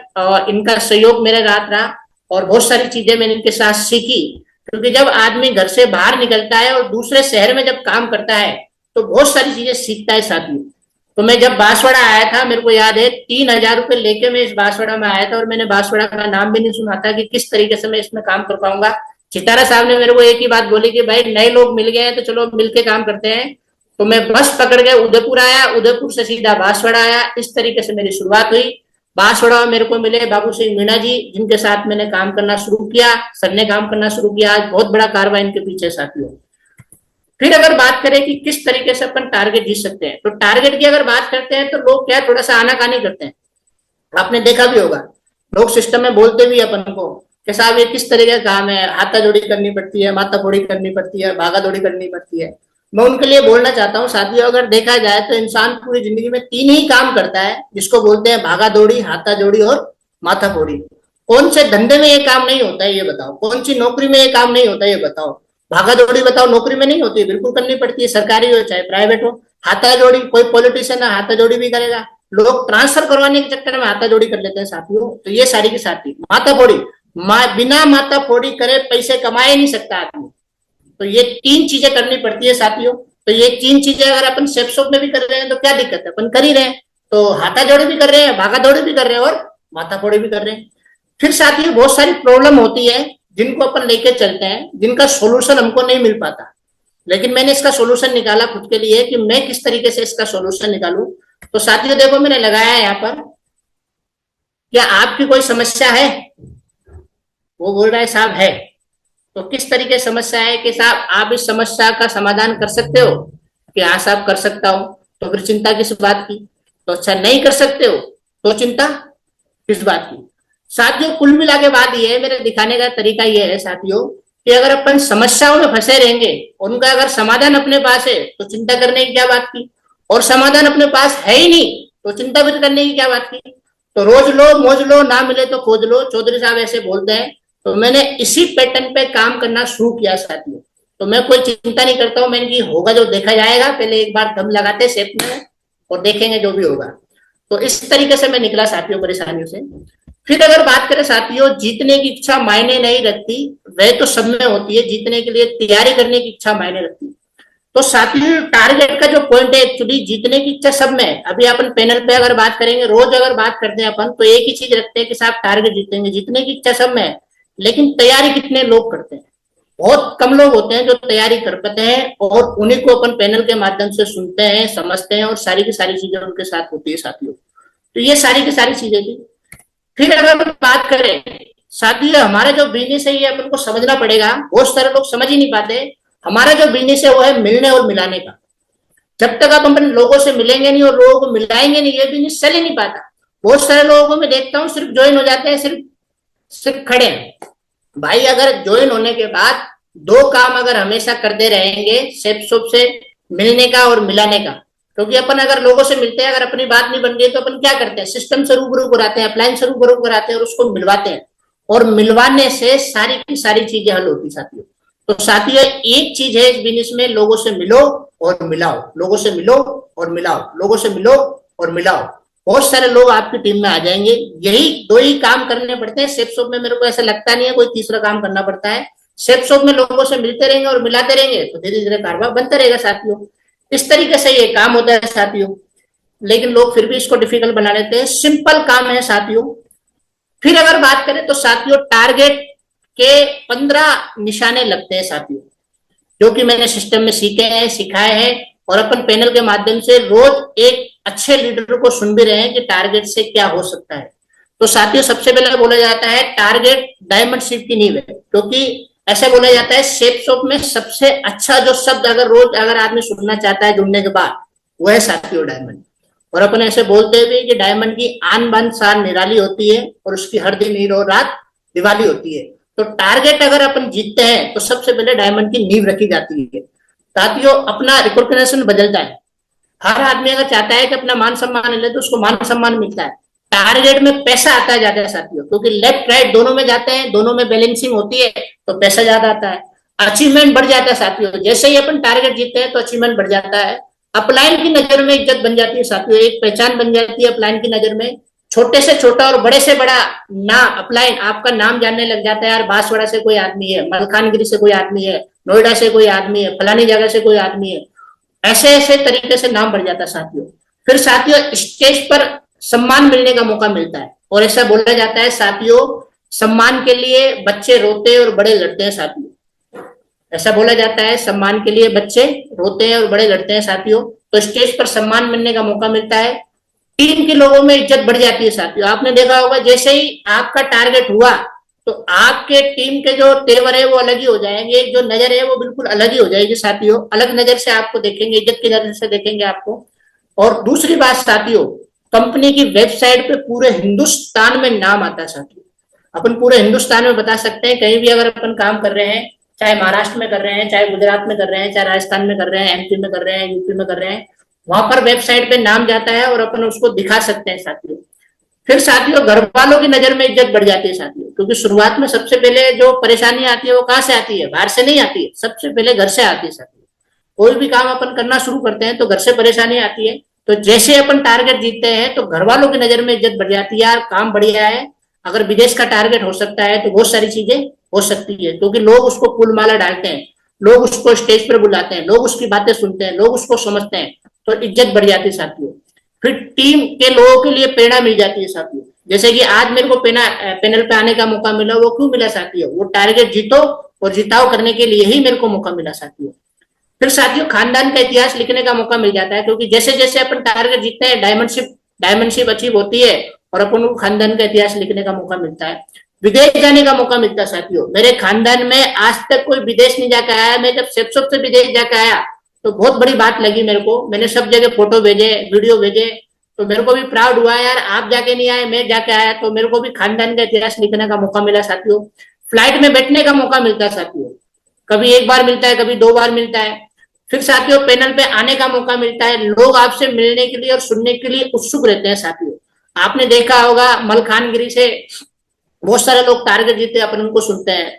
इनका सहयोग मेरे साथ रहा और बहुत सारी चीजें मैंने इनके साथ सीखी। क्योंकि जब आदमी घर से बाहर निकलता है और दूसरे शहर में जब काम करता है तो बहुत सारी चीजें सीखता है साथियों। तो मैं जब बांसवाड़ा आया था, मेरे को याद है 3,000 रुपए लेके मैं इस बांसवाड़ा में आया था और मैंने बांसवाड़ा का नाम भी नहीं सुना था कि किस तरीके से मैं इसमें काम कर पाऊंगा। चितारा साहब ने मेरे को एक ही बात बोली कि भाई नए लोग मिल गए हैं तो चलो मिलके काम करते हैं। तो मैं बस पकड़ के उदयपुर आया, उदयपुर से सीधा बांसवाड़ा आया। इस तरीके से मेरी शुरुआत हुई। बांसवाड़ा में मेरे को मिले बाबू सिंह मीणा जी, जिनके साथ मैंने काम करना शुरू किया, सर ने काम करना शुरू किया। आज बहुत बड़ा कारवा इनके पीछे साथियों। फिर अगर बात करें कि किस तरीके से अपन टारगेट जीत सकते हैं, तो टारगेट की अगर बात करते हैं तो लोग क्या थोड़ा सा आनाकानी करते हैं। आपने देखा भी होगा, लोग सिस्टम में बोलते भी अपन को कि साहब ये किस तरीके का काम है, हाथा जोड़ी करनी पड़ती है, माथा फोड़ी करनी पड़ती है, भागा दौड़ी करनी पड़ती है। मैं उनके लिए बोलना चाहता हूँ साथियों, अगर देखा जाए तो इंसान पूरी जिंदगी में 3 ही काम करता है, जिसको बोलते हैं भागा दौड़ी, हाथा जोड़ी और माथा फोड़ी। कौन से धंधे में ये काम नहीं होता है ये बताओ? कौन सी नौकरी में ये काम नहीं होता है ये बताओ? भागा दौड़ी बताओ नौकरी में नहीं होती है? बिल्कुल करनी पड़ती है, सरकारी हो चाहे प्राइवेट हो। हाथा जोड़ी कोई पॉलिटिशियन हाथा जोड़ी भी करेगा, लोग ट्रांसफर करवाने के चक्कर में हाथा जोड़ी कर लेते हैं साथियों। तो ये सारी की साथी माता फोड़ी, बिना माता फोड़ी करे पैसे कमाए नहीं सकता आदमी। तो ये 3 चीजें करनी पड़ती है साथियों। तो ये 3 चीजें अगर अपन सेफ शॉप में भी कर रहे हैं तो क्या दिक्कत है, अपन कर ही रहे हैं। तो हाथा जोड़ी भी कर रहे हैं, भागा दौड़ी भी कर रहे हैं और माथा फोड़ी भी कर रहे हैं। फिर साथियों बहुत सारी प्रॉब्लम होती है जिनको अपन लेके चलते हैं, जिनका सोल्यूशन हमको नहीं मिल पाता। लेकिन मैंने इसका सोल्यूशन निकाला खुद के लिए कि मैं किस तरीके से इसका सोल्यूशन निकालूं। तो साथियों देखो मैंने लगाया है यहाँ पर, क्या आपकी कोई समस्या है? वो बोल रहा है साहब है। तो किस तरीके से समस्या है कि साहब आप इस समस्या का समाधान कर सकते हो? कि हाँ साहब कर सकता हूं। तो फिर चिंता किस बात की? तो अच्छा नहीं कर सकते हो तो चिंता किस बात की? साथियों कुल मिला के बात ये है, मेरे दिखाने का तरीका ये है साथियों कि अगर अपन समस्याओं में फंसे रहेंगे, उनका अगर समाधान अपने पास है तो चिंता करने की क्या बात की, और समाधान अपने पास है ही नहीं तो चिंता फिर करने की क्या बात की। तो रोज लो मौज लो, ना मिले तो खोज लो, चौधरी साहब ऐसे बोलते हैं। तो मैंने इसी पैटर्न पे काम करना शुरू किया साथियों। तो मैं कोई चिंता नहीं करता हूं, मैंने कि होगा जो देखा जाएगा, पहले एक बार दम लगाते शेप में और देखेंगे जो भी होगा। तो इस तरीके से मैं निकला साथियों परेशानियों से। फिर अगर बात करें साथियों, जीतने की इच्छा मायने नहीं रखती, वह तो सब में होती है, जीतने के लिए तैयारी करने की इच्छा मायने रखती है। तो साथियों टारगेट का जो पॉइंट है एक्चुअली जीतने की इच्छा सब में है। अभी अपन पैनल पे अगर बात करेंगे, रोज अगर बात करते हैं अपन, तो एक ही चीज रखते हैं कि साहब टारगेट जीतेंगे, जीतने की इच्छा सब में है। लेकिन तैयारी कितने लोग करते हैं? बहुत कम लोग होते हैं जो तैयारी कर पाते हैं, और उन्हीं को अपन पैनल के माध्यम से सुनते हैं, समझते हैं, और सारी की सारी चीजें उनके साथ होती है साथियों। तो ये सारी की सारी चीजें थी। फिर अगर बात करें साथियों, हमारा जो बिजनेस है ये अपन को समझना पड़ेगा। बहुत सारे लोग समझ ही नहीं पाते। हमारा जो बिजनेस है वो है मिलने और मिलाने का। जब तक आप अपन लोगों से मिलेंगे नहीं और लोगों को मिलाएंगे नहीं, ये बिजनेस चल ही नहीं पाता। बहुत सारे लोगों को मैं देखता हूँ सिर्फ ज्वाइन हो जाते हैं, सिर्फ सिर्फ खड़े हैं। भाई अगर ज्वाइन होने के बाद 2 काम अगर हमेशा करते रहेंगे, सेफ शॉप से मिलने का और मिलाने का। क्योंकि अपन अगर लोगों से मिलते हैं, अगर अपनी बात नहीं बन गई तो अपन क्या करते हैं, सिस्टम से रूबरू कराते हैं, अप्लायंस से रूबरू कराते हैं और उसको मिलवाते हैं। और मिलवाने से सारी की सारी चीजें हल होती साथियों। तो साथियों एक चीज है इस बिजनेस में, लोगों से मिलो और मिलाओ, लोगों से मिलो और मिलाओ, लोगों से मिलो और मिलाओ। बहुत सारे लोग आपकी टीम में आ जाएंगे। यही 2 ही काम करने पड़ते हैं सेफ शॉप में। मेरे को ऐसा लगता नहीं है कोई तीसरा काम करना पड़ता है। सेफ शॉप में लोगों से मिलते रहेंगे और मिलाते रहेंगे तो धीरे धीरे कारोबार बनता रहेगा साथियों। इस तरीके से ये काम होता है साथियों। लेकिन लोग फिर भी इसको डिफिकल्ट बना लेते हैं। सिंपल काम है साथियों। फिर अगर बात करें तो साथियों टारगेट के 15 निशाने लगते हैं साथियों, जो कि मैंने सिस्टम में सीखे हैं, सिखाए हैं, और अपन पैनल के माध्यम से रोज एक अच्छे लीडर को सुन भी रहे हैं कि टारगेट से क्या हो सकता है। तो साथियों सबसे पहले बोला जाता है टारगेट डायमंड शिप की नींव है। क्योंकि ऐसे बोला जाता है सेफ शॉप में सबसे अच्छा जो शब्द अगर रोज अगर आदमी सुनना चाहता है जुड़ने के बाद, वो है साथियों डायमंड। और अपन ऐसे बोलते भी कि डायमंड की आन बान शान निराली होती है और उसकी हर दिन नीर और रात दिवाली होती है। तो टारगेट अगर अपन जीतते हैं तो सबसे पहले डायमंड की नींव रखी जाती है साथियों। अपना रिकॉग्निशन बदलता है। हर आदमी अगर चाहता है कि अपना मान सम्मान मिले तो उसको मान सम्मान मिलता है। टारगेट में पैसा आता जाता है साथियों, क्योंकि लेफ्ट राइट दोनों में जाते हैं, दोनों में बैलेंसिंग होती है तो पैसा ज्यादा आता है। अचीवमेंट बढ़ जाता है साथियों। जैसे ही अपन टारगेट जीतते हैं तो अचीवमेंट बढ़ जाता है। अपलाइन की नजर में इज्जत बन जाती है साथियों, एक पहचान बन जाती है अपलाइन की नजर में। छोटे से छोटा और बड़े से बड़ा ना अपलाइन आपका नाम जानने लग जाता है। यार बांसवाड़ा से कोई आदमी है, मलकानगिरी से कोई आदमी है, नोएडा से कोई आदमी है, फलानी जगह से कोई आदमी है। ऐसे ऐसे तरीके से नाम बढ़ जाता है साथियों। फिर साथियों स्टेज पर सम्मान मिलने का मौका मिलता है। और ऐसा बोला जाता है साथियों, सम्मान के लिए बच्चे रोते और बड़े लड़ते हैं साथियों। ऐसा बोला जाता है सम्मान के लिए बच्चे रोते हैं और बड़े लड़ते हैं साथियों। तो स्टेज पर सम्मान मिलने का मौका मिलता है। टीम के लोगों में इज्जत बढ़ जाती है साथियों। आपने देखा होगा जैसे ही आपका टारगेट हुआ तो आपके टीम के जो तेवर है वो अलग ही हो जाएंगे, जो नजर है वो बिल्कुल अलग ही हो जाएगी साथियों। अलग नजर से आपको देखेंगे, इज्जत की नजर से देखेंगे आपको। और दूसरी बात साथियों, कंपनी की वेबसाइट पे पूरे हिंदुस्तान में नाम आता है साथियों। अपन पूरे हिंदुस्तान में बता सकते हैं, कहीं भी अगर अपन काम कर रहे हैं, चाहे महाराष्ट्र में कर रहे हैं, चाहे गुजरात में कर रहे हैं, चाहे राजस्थान में कर रहे हैं, एमपी में कर रहे हैं, यूपी में कर रहे हैं, वहां पर वेबसाइट पे नाम जाता है और अपन उसको दिखा सकते हैं साथियों। फिर साथियों घर वालों की नजर में इज्जत बढ़ जाती है साथियों, क्योंकि शुरुआत में सबसे पहले जो परेशानी आती है वो कहाँ से आती है, बाहर से नहीं आती है, सबसे पहले घर से आती है साथियों। कोई भी काम अपन करना शुरू करते हैं तो घर से परेशानी आती है। तो जैसे अपन टारगेट जीतते हैं तो घर वालों की नजर में इज्जत बढ़ जाती है, यार काम बढ़िया है। अगर विदेश का टारगेट हो सकता है तो बहुत सारी चीजें हो सकती है, क्योंकि लोग उसको फूलमाला डालते हैं, लोग उसको स्टेज पर बुलाते हैं, लोग उसकी बातें सुनते हैं, लोग उसको समझते हैं, तो इज्जत बढ़ जाती है साथियों। फिर टीम के लोगों के लिए प्रेरणा मिल जाती है साथियों। जैसे कि आज मेरे को पैनल पे आने का मौका मिला, वो क्यों मिला साथियों? वो टारगेट जीतो और जिताओ करने के लिए ही मेरे को मौका मिला साथियों। फिर साथियों खानदान का इतिहास लिखने का मौका मिल जाता है, क्योंकि जैसे जैसे अपन टारगेट जीतते हैं डायमंडशिप अचीव होती है और अपन को खानदान का इतिहास लिखने का मौका मिलता है। विदेश जाने का मौका मिलता है साथियों। मेरे खानदान में आज तक कोई विदेश नहीं जाकर आया, मैं जब सेप्सोप से विदेश जाकर आया तो बहुत बड़ी बात लगी मेरे को। मैंने सब जगह फोटो भेजे, वीडियो भेजे, तो मेरे को भी प्राउड हुआ, यार आप जाके नहीं आए, मैं जाके आया, तो मेरे को भी खानदान का इतिहास लिखने का मौका मिला साथियों। फ्लाइट में बैठने का मौका मिलता है साथियों, कभी एक बार मिलता है, कभी 2 बार मिलता है। फिर साथियों पैनल पे आने का मौका मिलता है, लोग आपसे मिलने के लिए और सुनने के लिए उत्सुक रहते हैं साथियों। आपने देखा होगा मलखानगिरी से बहुत सारे लोग टारगेट जीते, अपन उनको सुनते हैं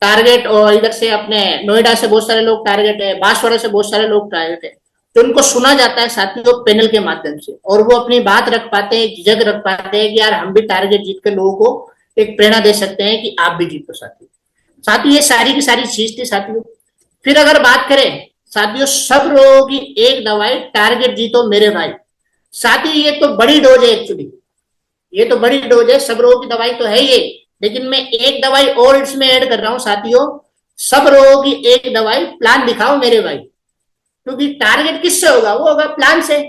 टारगेट, और इधर से अपने नोएडा से बहुत सारे लोग टारगेट है, बांसवाड़ा से बहुत सारे लोग टारगेट है, तो उनको सुना जाता है साथियों पैनल के माध्यम से, और वो अपनी बात रख पाते हैं, झिझक रख पाते हैं कि यार हम भी टारगेट जीत के लोगों को एक प्रेरणा दे सकते हैं कि आप भी जीतो साथियों। साथियों ये सारी की सारी चीज थी साथियों। फिर अगर बात करें साथियों सब रोगों की एक दवाई, टारगेट जीतो मेरे भाई। साथियों ये तो बड़ी डोज है एक्चुअली, ये तो बड़ी डोज है, सब रोगों की दवाई तो है ये, लेकिन मैं एक दवाई और इसमें ऐड कर रहा हूं साथियों, सब रोगों की एक दवाई, प्लान दिखाओ मेरे भाई। क्योंकि टारगेट किससे होगा? वो होगा प्लान से।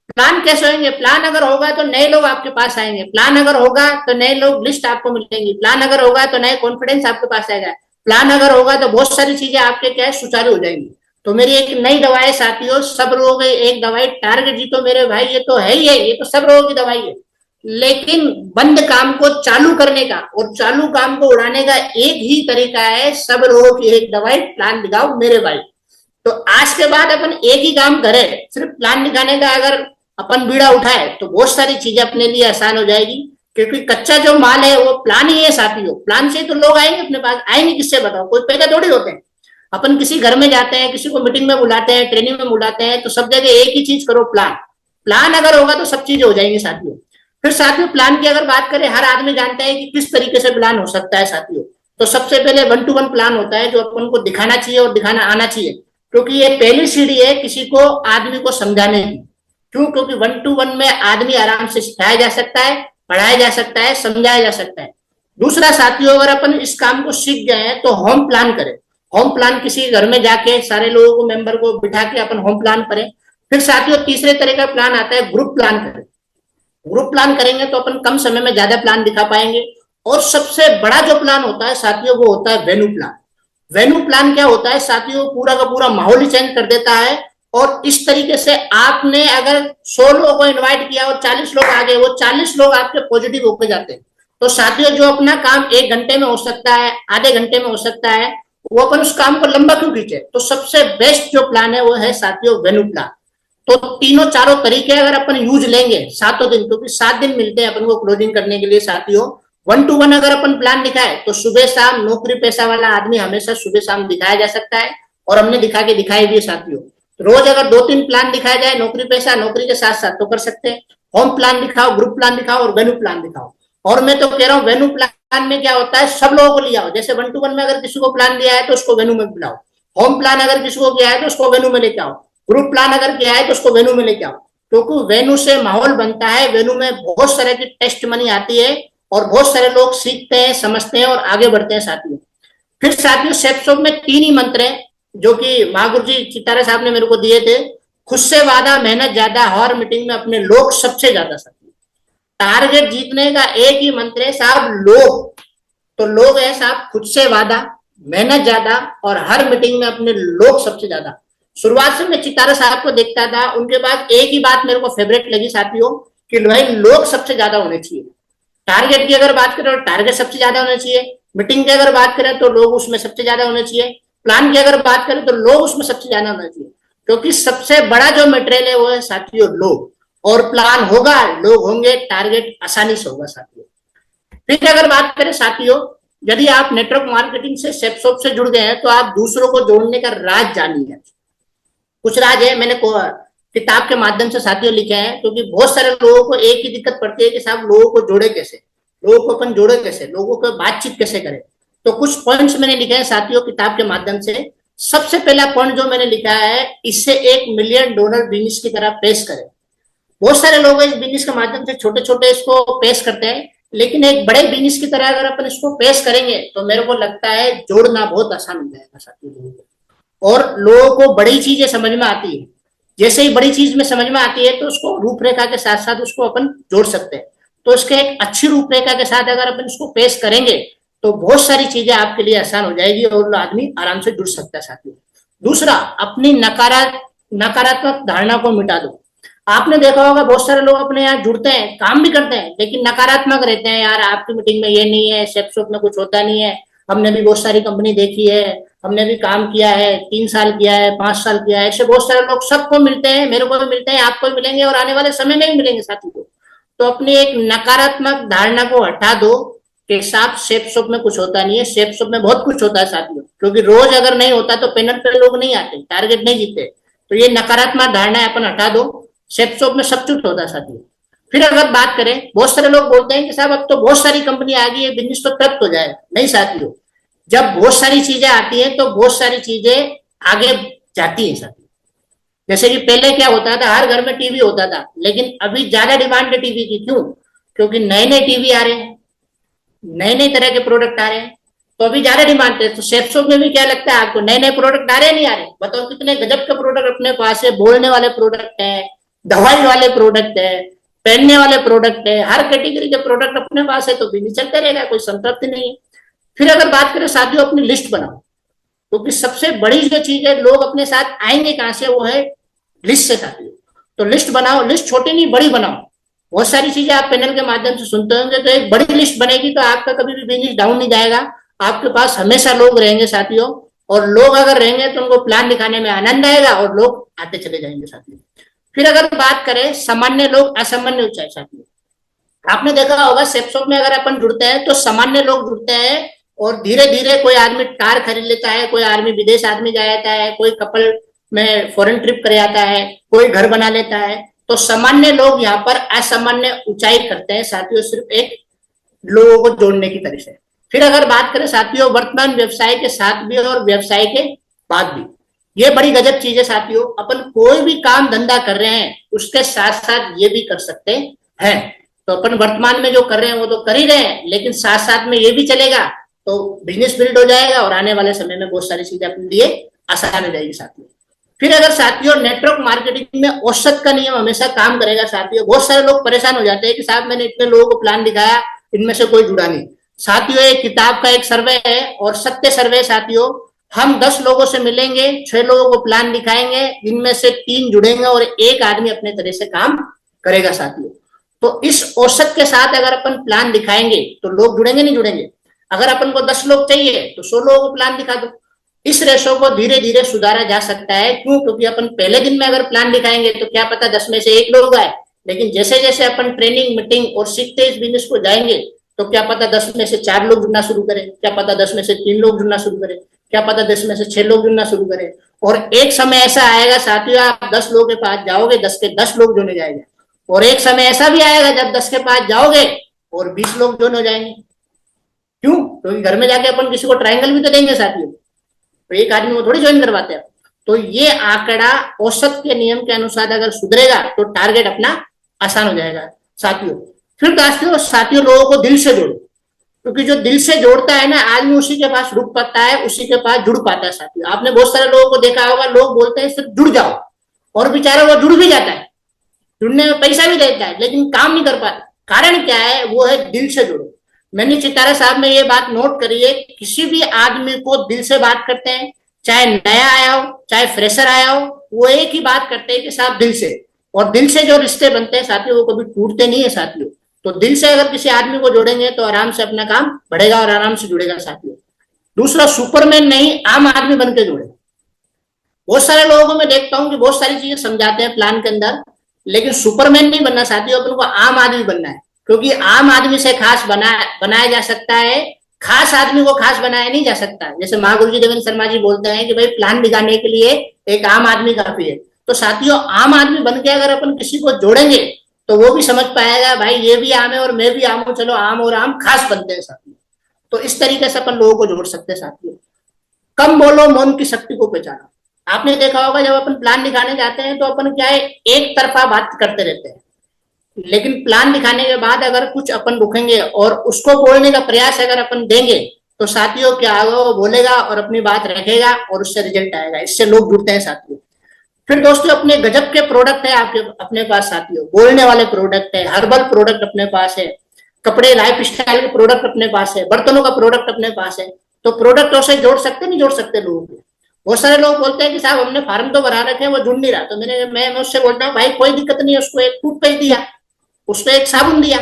प्लान कैसे होंगे? प्लान अगर होगा तो नए लोग आपके पास आएंगे, प्लान अगर होगा तो नए लोग लिस्ट आपको मिलेंगी, प्लान अगर होगा तो नए कॉन्फिडेंस आपके पास आएगा, प्लान अगर होगा तो बहुत सारी चीजें आपके क्या है सुचारू हो जाएंगी। तो मेरी एक नई दवाई है साथियों, सब रोग एक दवाई, टारगेट जीतो मेरे भाई। ये तो है ही है, ये तो सब रोगों की दवाई है, लेकिन बंद काम को चालू करने का और चालू काम को उड़ाने का एक ही तरीका है, सब रोगों की एक दवाई, प्लान दिखाओ मेरे भाई। तो आज के बाद अपन एक ही काम करें, सिर्फ प्लान दिखाने का अगर अपन बीड़ा उठाए तो बहुत सारी चीजें अपने लिए आसान हो जाएगी, क्योंकि कच्चा जो माल है वो प्लान ही है साथियों। प्लान से तो लोग आएंगे अपने पास, आएंगे किससे बताओ? कोई पैदा थोड़ी होते हैं। अपन किसी घर में जाते हैं, किसी को मीटिंग में बुलाते हैं, ट्रेनिंग में बुलाते हैं, तो सब जगह एक ही चीज करो, प्लान। प्लान अगर होगा तो सब चीजें हो जाएंगी साथियों। फिर साथियों प्लान की अगर बात करें, हर आदमी जानता है कि किस तरीके से प्लान हो सकता है साथियों। तो सबसे पहले 1-to-1 प्लान होता है, जो अपन को दिखाना चाहिए और दिखाना आना चाहिए, क्योंकि ये पहली सीढ़ी है किसी को आदमी को समझाने की। क्यों? क्योंकि 1-to-1 में आदमी आराम से सिखाया जा सकता है, पढ़ाया जा सकता है, समझाया जा सकता है। दूसरा साथियों, अगर अपन इस काम को सीख गए हैं तो होम प्लान करें। होम प्लान किसी घर में जाके सारे लोगों को, मेंबर को बिठा के अपन होम प्लान करें। फिर साथियों तीसरे तरह का प्लान आता है, ग्रुप प्लान करें। ग्रुप प्लान करेंगे तो अपन कम समय में ज्यादा प्लान दिखा पाएंगे। और सबसे बड़ा जो प्लान होता है साथियों, वो होता है वेन्यू प्लान। वेन्यू प्लान क्या होता है साथियों? पूरा का पूरा माहौल ही चेंज कर देता है। और इस तरीके से आपने अगर 100 लोगों को इनवाइट किया और 40 लोग आ गए, वो 40 लोग आपके पॉजिटिव होकर जाते हैं। तो साथियों जो अपना काम 1 घंटे में हो सकता है, आधे घंटे में हो सकता है, वो अपन उस काम को लंबा क्यों खींचे? तो सबसे बेस्ट जो प्लान है वो है साथियों वेन्यू प्लान। तो तीनों चारों तरीके अगर अपन यूज लेंगे 7 दिन, क्योंकि 7 दिन मिलते हैं अपन को क्लोजिंग करने के लिए साथियों। 1-to-1 अगर अपन प्लान दिखाए तो सुबह शाम नौकरी पेशा वाला आदमी हमेशा सुबह शाम दिखाया जा सकता है, और हमने दिखा के दिखाई भी है साथियों। रोज अगर 2-3 प्लान दिखाया जाए, नौकरी पेशा नौकरी के साथ साथ तो कर सकते हैं। होम प्लान दिखाओ, ग्रुप प्लान दिखाओ और वेन्यू प्लान दिखाओ। और मैं तो कह रहा हूँ वेन्यू प्लान में क्या होता है, सब लोगों को लिया हो। जैसे 1-to-1 में अगर किसी को प्लान दिया है तो उसको वेन्यू में बुलाओ, होम प्लान अगर किसी को किया है तो उसको वेन्यू में लेके आओ, ग्रुप प्लान अगर किया है तो उसको वेन्यू में लेके आओ। क्योंकि वेन्यू से माहौल बनता है, वेन्यू में बहुत सारे की टेस्ट मनी आती है और बहुत सारे लोग सीखते हैं, समझते हैं और आगे बढ़ते हैं साथियों। फिर साथियों सेप्सोप में 3 ही मंत्र हैं, जो कि महागुरु जी चितारा साहब ने मेरे को दिए थे। खुद से वादा, मेहनत ज्यादा, हर मीटिंग में अपने लोग सबसे ज्यादा साथियों। टारगेट जीतने का एक ही मंत्र है साहब, लोग। तो लोग है साहब, खुद से वादा, मेहनत ज्यादा और हर मीटिंग में अपने लोग सबसे ज्यादा। शुरुआत से मैं चितारा साहब को देखता था, उनके बाद एक ही बात मेरे को फेवरेट लगी साथियों, कि भाई लोग सबसे ज्यादा होने चाहिए। टारगेट की अगर बात करें तो टारगेट सबसे ज्यादा होना चाहिए, मीटिंग की अगर बात करें तो लोग उसमें सबसे ज्यादा होने चाहिए, प्लान की अगर बात करें तो लोग उसमें सबसे ज्यादा होना चाहिए। क्योंकि सबसे बड़ा जो मटेरियल है वो है साथियों लोग। और प्लान होगा, लोग होंगे, टारगेट आसानी से होगा साथियों। फिर अगर बात करें साथियों, यदि आप नेटवर्क मार्केटिंग से सेप्सोप से जुड़ गए हैं तो आप दूसरों को जोड़ने का राज जानिए। कुछ राज है, मैंने किताब के माध्यम से साथियों लिखे हैं, क्योंकि बहुत सारे लोगों को एक ही दिक्कत पड़ती है कि साहब लोगों को जोड़े कैसे, लोगों को अपन जोड़े कैसे, लोगों को बातचीत कैसे करें। तो कुछ पॉइंट्स मैंने लिखे हैं साथियों किताब के माध्यम से। सबसे पहला पॉइंट जो मैंने लिखा है, इससे $1 मिलियन बिजनेस की तरह पेश करें। बहुत सारे लोग इस बिजनेस के माध्यम से छोटे छोटे इसको पेश करते हैं, लेकिन एक बड़े बिजनेस की तरह अगर अपन इसको पेश करेंगे तो मेरे को लगता है जोड़ना बहुत आसान हो जाएगा साथियों लोगों को, और लोगों को बड़ी चीजें समझ में आती है। जैसे ही बड़ी चीज में समझ में आती है तो उसको रूपरेखा के साथ साथ उसको अपन जोड़ सकते हैं। तो इसके एक अच्छी रूपरेखा के साथ अगर अपन इसको पेश करेंगे तो बहुत सारी चीजें आपके लिए आसान हो जाएगी और आदमी आराम से जुड़ सकता है साथियों। दूसरा, अपनी नकारात्मक धारणा को मिटा दो। आपने देखा होगा बहुत सारे लोग अपने यहाँ जुड़ते हैं, काम भी करते हैं, लेकिन नकारात्मक रहते हैं। यार आपकी मीटिंग में ये नहीं है, सेप्सोप में कुछ होता नहीं है, हमने भी बहुत सारी कंपनी देखी है, हमने भी काम किया है, 3 साल किया है, 5 साल किया है। ऐसे बहुत सारे लोग सबको मिलते हैं, मेरे को भी मिलते हैं, आपको भी मिलेंगे और आने वाले समय में भी मिलेंगे साथियों को। तो अपनी एक नकारात्मक धारणा को हटा दो कि साहब सेप्सोप में कुछ होता नहीं है। सेप्सोप में बहुत कुछ होता है साथियों, क्योंकि रोज अगर नहीं होता तो पैनल पे लोग नहीं आते, टारगेट नहीं जीते। तो ये नकारात्मक धारणा अपन हटा दो, सेप्सोप में सब कुछ होता है साथियों। फिर अगर बात करें, बहुत सारे लोग बोलते हैं कि साहब अब तो बहुत सारी कंपनी आ गई है, बिजनेस तो तब हो जाएगा। नहीं साथियों, जब बहुत सारी चीजें आती हैं तो बहुत सारी चीजें आगे जाती है साथियों। जैसे कि पहले क्या होता था, हर घर में टीवी होता था, लेकिन अभी ज्यादा डिमांड है टीवी की। क्यों? क्योंकि नए नए टीवी आ रहे हैं, नए नए तरह के प्रोडक्ट आ रहे हैं, तो अभी ज्यादा डिमांड है। तो सेप्सोप में भी क्या लगता है आपको, नए नए प्रोडक्ट आ रहे नहीं आ रहे? बताओ कितने गजब के प्रोडक्ट अपने पास है। बोलने वाले प्रोडक्ट है, दवाई वाले प्रोडक्ट है, पहनने वाले प्रोडक्ट है, हर कैटेगरी के प्रोडक्ट अपने पास है। तो बिजनेस चलते रहेगा, कोई संतृप्ति नहीं है। फिर अगर बात करें साथियों, अपनी लिस्ट बनाओ, क्योंकि सबसे बड़ी जो चीज है, लोग अपने साथ आएंगे कहां से, वो है लिस्ट से साथियों। तो लिस्ट बनाओ, लिस्ट छोटी नहीं बड़ी बनाओ। बहुत सारी चीजें आप पैनल के माध्यम से सुनते होंगे, तो एक बड़ी लिस्ट बनेगी तो आपका कभी भी बिजनेस डाउन नहीं जाएगा। आपके पास हमेशा लोग रहेंगे साथियों, और लोग अगर रहेंगे तो उनको प्लान दिखाने में आनंद आएगा और लोग आते चले जाएंगे साथियों। फिर अगर बात करें सामान्य लोग असामान्य ऊंचाई साथियों, आपने देखा होगा सेप्सोप में अगर अपन जुड़ते हैं तो सामान्य लोग जुड़ते हैं, और धीरे धीरे कोई आदमी कार खरीद लेता है, कोई आदमी विदेश आदमी जाता है, कोई कपल में फॉरेन ट्रिप कर जाता है, कोई घर बना लेता है। तो सामान्य लोग यहाँ पर असामान्य ऊंचाई करते हैं साथियों, सिर्फ एक लोगों को जोड़ने की तरह से। फिर अगर बात करें साथियों, वर्तमान व्यवसाय के साथ भी और व्यवसाय के बाद भी, ये बड़ी गजब चीज है साथियों। अपन कोई भी काम धंधा कर रहे हैं उसके साथ साथ ये भी कर सकते हैं। तो अपन वर्तमान में जो कर रहे हैं वो तो कर ही रहे हैं, लेकिन साथ साथ में ये भी चलेगा तो बिजनेस बिल्ड हो जाएगा और आने वाले समय में बहुत सारी चीजें अपने लिए आसान हो जाएगी साथियों। फिर अगर साथियों नेटवर्क मार्केटिंग में औसत का नियम हमेशा काम करेगा साथियों। बहुत सारे लोग परेशान हो जाते हैं कि साहब मैंने इतने लोगों को प्लान दिखाया, इनमें से कोई जुड़ा नहीं। साथियों एक किताब का एक सर्वे है और सत्य सर्वे साथियों, हम 10 लोगों से मिलेंगे, 6 लोगों को प्लान दिखाएंगे, जिनमें से 3 जुड़ेंगे और एक आदमी अपने तरह से काम करेगा साथियों। तो इस औसत के साथ अगर अपन प्लान दिखाएंगे तो लोग जुड़ेंगे नहीं जुड़ेंगे? अगर अपन को 10 लोग चाहिए तो 100 लोगों को प्लान दिखा दो। इस रेशो को धीरे धीरे सुधारा जा सकता है। क्यों? क्योंकि अपन पहले दिन में अगर प्लान दिखाएंगे तो क्या पता 10 में से 1 लोग आए, लेकिन जैसे जैसे अपन ट्रेनिंग मीटिंग और सीखते इस बिजनेस को जाएंगे तो क्या पता 10 में से 4 लोग जुड़ना शुरू करें, क्या पता 10 में से 3 लोग जुड़ना शुरू करें, क्या पता 10 में से 6 लोग जुड़ना शुरू करें। और एक समय ऐसा आएगा साथियों, आप 10 लोगों के पास जाओगे, 10 के 10 लोग जुड़ने जाएंगे। और एक समय ऐसा भी आएगा जब 10 के पास जाओगे और 20 लोग ज्वाइन हो जाएंगे। क्यों? क्योंकि घर में जाके अपन किसी को ट्रायंगल भी तो देंगे साथियों, तो एक आदमी को थोड़ी ज्वाइन करवाते हैं। तो ये आंकड़ा औसत के नियम के अनुसार अगर सुधरेगा तो टारगेट अपना आसान हो जाएगा साथियों। फिर साथियों लोगों को दिल से जोड़ो, क्योंकि जो दिल से जोड़ता है ना आदमी, उसी के पास रुक पाता है, उसी के पास जुड़ पाता है साथियों। आपने बहुत सारे लोगों को देखा होगा, लोग बोलते हैं सिर्फ जुड़ जाओ, और बेचारा वो जुड़ भी जाता है, जुड़ने में पैसा भी देता है, लेकिन काम नहीं कर पाता। कारण क्या है? वो है दिल से जुड़ो। मैंने चितारा साहब में ये बात नोट करी है, किसी भी आदमी को दिल से बात करते हैं, चाहे नया आया हो चाहे फ्रेशर आया हो, वो एक ही बात करते हैं कि साहब दिल से। और दिल से जो रिश्ते बनते हैं साथियों वो कभी टूटते नहीं है साथियों। तो दिल से अगर किसी आदमी को जोड़ेंगे तो आराम से अपना काम बढ़ेगा और आराम से जुड़ेगा साथियों। दूसरा, सुपरमैन नहीं आम आदमी बन के जुड़े। बहुत सारे लोगों को मैं देखता हूँ कि बहुत सारी चीजें समझाते हैं प्लान के अंदर, लेकिन सुपरमैन नहीं बनना साथियों, अपन को आम आदमी बनना है। क्योंकि आम आदमी से खास बनाया जा सकता है, खास आदमी को खास बनाया नहीं जा सकता। जैसे महागुरु जी देवेंद्र शर्मा जी बोलते हैं कि भाई प्लान दिखाने के लिए एक आम आदमी काफी है। तो साथियों आम आदमी बन के अगर अपन किसी को जोड़ेंगे तो वो भी समझ पाएगा भाई ये भी आम है और मैं भी आम हूं, चलो आम और आम खास बनते हैं साथियों। तो इस तरीके से अपन लोगों को जोड़ सकते हैं साथियों। कम बोलो मौन की शक्ति को पहचानो। आपने देखा होगा जब अपन प्लान दिखाने जाते हैं तो अपन क्या है, एक तरफा बात करते रहते हैं, लेकिन प्लान दिखाने के बाद अगर कुछ अपन रुकेंगे और उसको बोलने का प्रयास अगर अपन देंगे तो साथियों क्या होगा, वो बोलेगा और अपनी बात रखेगा और उससे रिजल्ट आएगा। इससे लोग जुड़ते हैं साथियों। फिर दोस्तों अपने गजब के प्रोडक्ट है आपके अपने पास साथियों, बोलने वाले प्रोडक्ट है, हर्बल प्रोडक्ट अपने पास है, कपड़े लाइफ स्टाइल के प्रोडक्ट अपने पास है, बर्तनों का प्रोडक्ट अपने पास है। तो प्रोडक्टों से जोड़ सकते नहीं जोड़ सकते लोगों को। बहुत सारे लोग बोलते हैं कि साहब हमने फार्म तो भरा रखे हैं वो जुड़ नहीं रहा। तो मैं उससे बोलता हूँ भाई कोई दिक्कत नहीं है, उसको एक टूथपेस्ट दिया, उसको एक साबुन दिया।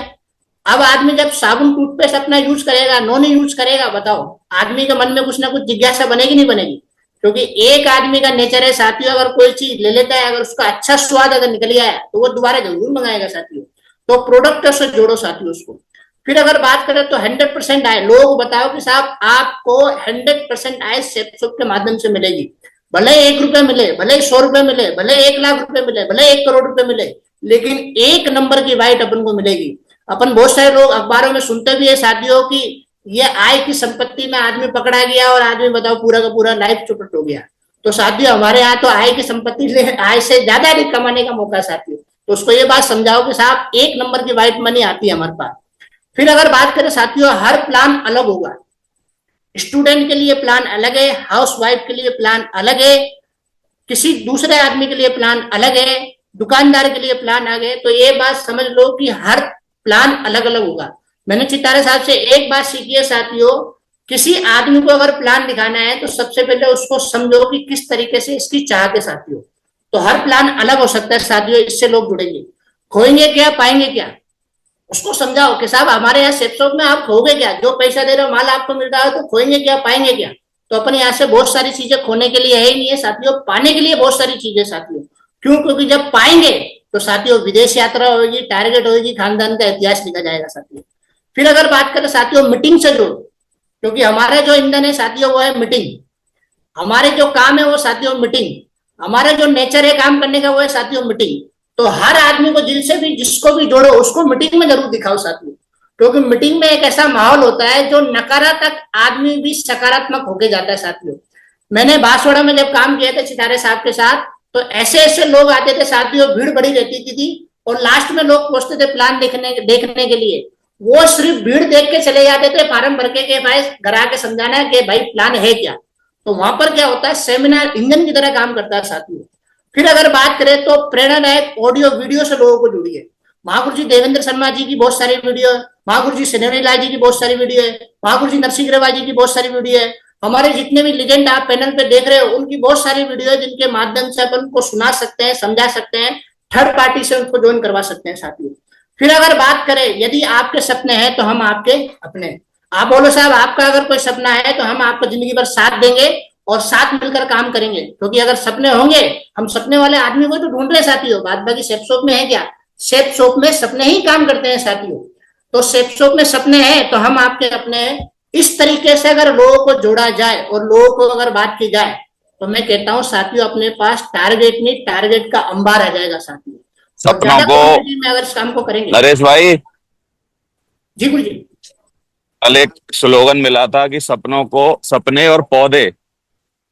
अब आदमी जब साबुन टूथपेस्ट अपना यूज करेगा, नॉन यूज करेगा, बताओ आदमी के मन में कुछ ना कुछ जिज्ञासा बनेगी नहीं बनेगी? क्योंकि एक आदमी का नेचर है साथियों, अगर कोई चीज ले लेता है, अगर उसका अच्छा स्वाद अगर निकल आया तो वो दोबारा जरूर मंगाएगा साथियों। तो प्रोडक्ट से जोड़ो साथियों उसको। फिर अगर बात करें तो 100% आय, लोग बताओ कि साहब आपको 100% आय सेप्सोप के माध्यम से मिलेगी। भले 1 रुपए मिले, भले 100 रुपए मिले, भले 1 लाख रुपए मिले, भले 1 करोड़ रुपए मिले, लेकिन एक नंबर की वाइट अपन को मिलेगी। अपन बहुत सारे लोग अखबारों में सुनते भी है साथियों की ये आय की संपत्ति में आदमी पकड़ा गया और आदमी बताओ पूरा का पूरा लाइफ चौपट हो गया। तो साथियों हमारे यहाँ तो आय की संपत्ति से आय से ज्यादा अधिक कमाने का मौका साथियों। तो उसको ये बात समझाओ कि साहब 1 नंबर की व्हाइट मनी आती है हमारे पास। फिर अगर बात करें साथियों, हर प्लान अलग होगा। स्टूडेंट के लिए प्लान अलग है, हाउस वाइफ के लिए प्लान अलग है, किसी दूसरे आदमी के लिए प्लान अलग है, दुकानदार के लिए प्लान अलग है। तो ये बात समझ लो कि हर प्लान अलग अलग होगा। मैंने चितारे साहब से एक बात सीखी है साथियों, किसी आदमी को अगर प्लान दिखाना है तो सबसे पहले उसको समझो कि किस तरीके से इसकी चाहत है साथियों। तो हर प्लान अलग हो सकता है साथियों, इससे लोग जुड़ेंगे। खोएंगे क्या पाएंगे क्या, उसको समझाओ कि साहब हमारे यहाँ सेप्सोप में आप खोगे क्या, जो पैसा दे रहे हो माल आपको मिल रहा है, तो खोएंगे क्या पाएंगे क्या। तो अपन यहाँ से बहुत सारी चीजें खोने के लिए है ही नहीं है साथियों, पाने के लिए बहुत सारी चीजें साथियों। क्यों? क्योंकि जब पाएंगे तो साथियों विदेश यात्रा होगी, टारगेट होगी, खानदान का इतिहास लिखा जाएगा साथियों। फिर अगर बात करें साथियों मीटिंग से जोड़ो, क्योंकि हमारा जो ईंधन है साथियों वो है मीटिंग। हमारे जो काम है वो साथियों मीटिंग, हमारा जो नेचर है काम करने का वो है साथियों मीटिंग। तो हर आदमी को दिल से भी जिसको भी जोड़ो उसको मीटिंग में जरूर दिखाओ साथियों, क्योंकि मीटिंग में एक ऐसा माहौल होता है जो नकारात्मक आदमी भी सकारात्मक होके जाता है साथियों। मैंने बांसवाड़ा में जब काम किया था सितारे साहब के साथ, तो ऐसे ऐसे लोग आते थे साथियों, भीड़ बड़ी रहती थी और लास्ट में लोग पहुंचते थे प्लान देखने के लिए। वो सिर्फ भीड़ देख के चले जाते थे, फार्म भर के भाई घर आके समझाना है कि भाई प्लान है क्या। तो वहां पर क्या होता है, सेमिनार इंजन की तरह काम करता है साथियों। फिर अगर बात करें तो प्रेरणादायक ऑडियो वीडियो से लोगों को जुड़िए। महागुरु जी देवेंद्र शर्मा जी की बहुत सारी वीडियो है, महागुरु जी सनेरी लाल जी की बहुत सारी वीडियो है, महागुरु जी नरसिंह ग्रेवाल जी की बहुत सारी वीडियो है। हमारे जितने भी लीजेंड आप पैनल पे देख रहे हो उनकी बहुत सारी वीडियो है, जिनके माध्यम से अपन को सुना सकते हैं, समझा सकते हैं, थर्ड पार्टी से उनको ज्वाइन करवा सकते हैं साथियों। फिर अगर बात करें यदि आपके सपने हैं तो हम आपके अपने, आप बोलो साहब आपका अगर कोई सपना है तो हम आपको जिंदगी भर साथ देंगे और साथ मिलकर काम करेंगे। क्योंकि अगर सपने होंगे, हम सपने वाले आदमी को तो ढूंढ रहे साथियों, बात बाकी सेप्सोप में है क्या, सेप्सोप में सपने ही काम करते हैं साथियों। तो सेप्सोप में सपने हैं तो हम आपके अपने हैं। इस तरीके से अगर लोगों को जोड़ा जाए और लोगों को अगर बात की जाए तो मैं कहता हूं साथियों अपने पास टारगेट नहीं टारगेट का अंबार आ जाएगा साथियों। सपनों को में अगर इस काम को करेंगे। नरेश भाई जी गुरु जी, कल एक स्लोगन मिला था कि सपनों को, सपने और पौधे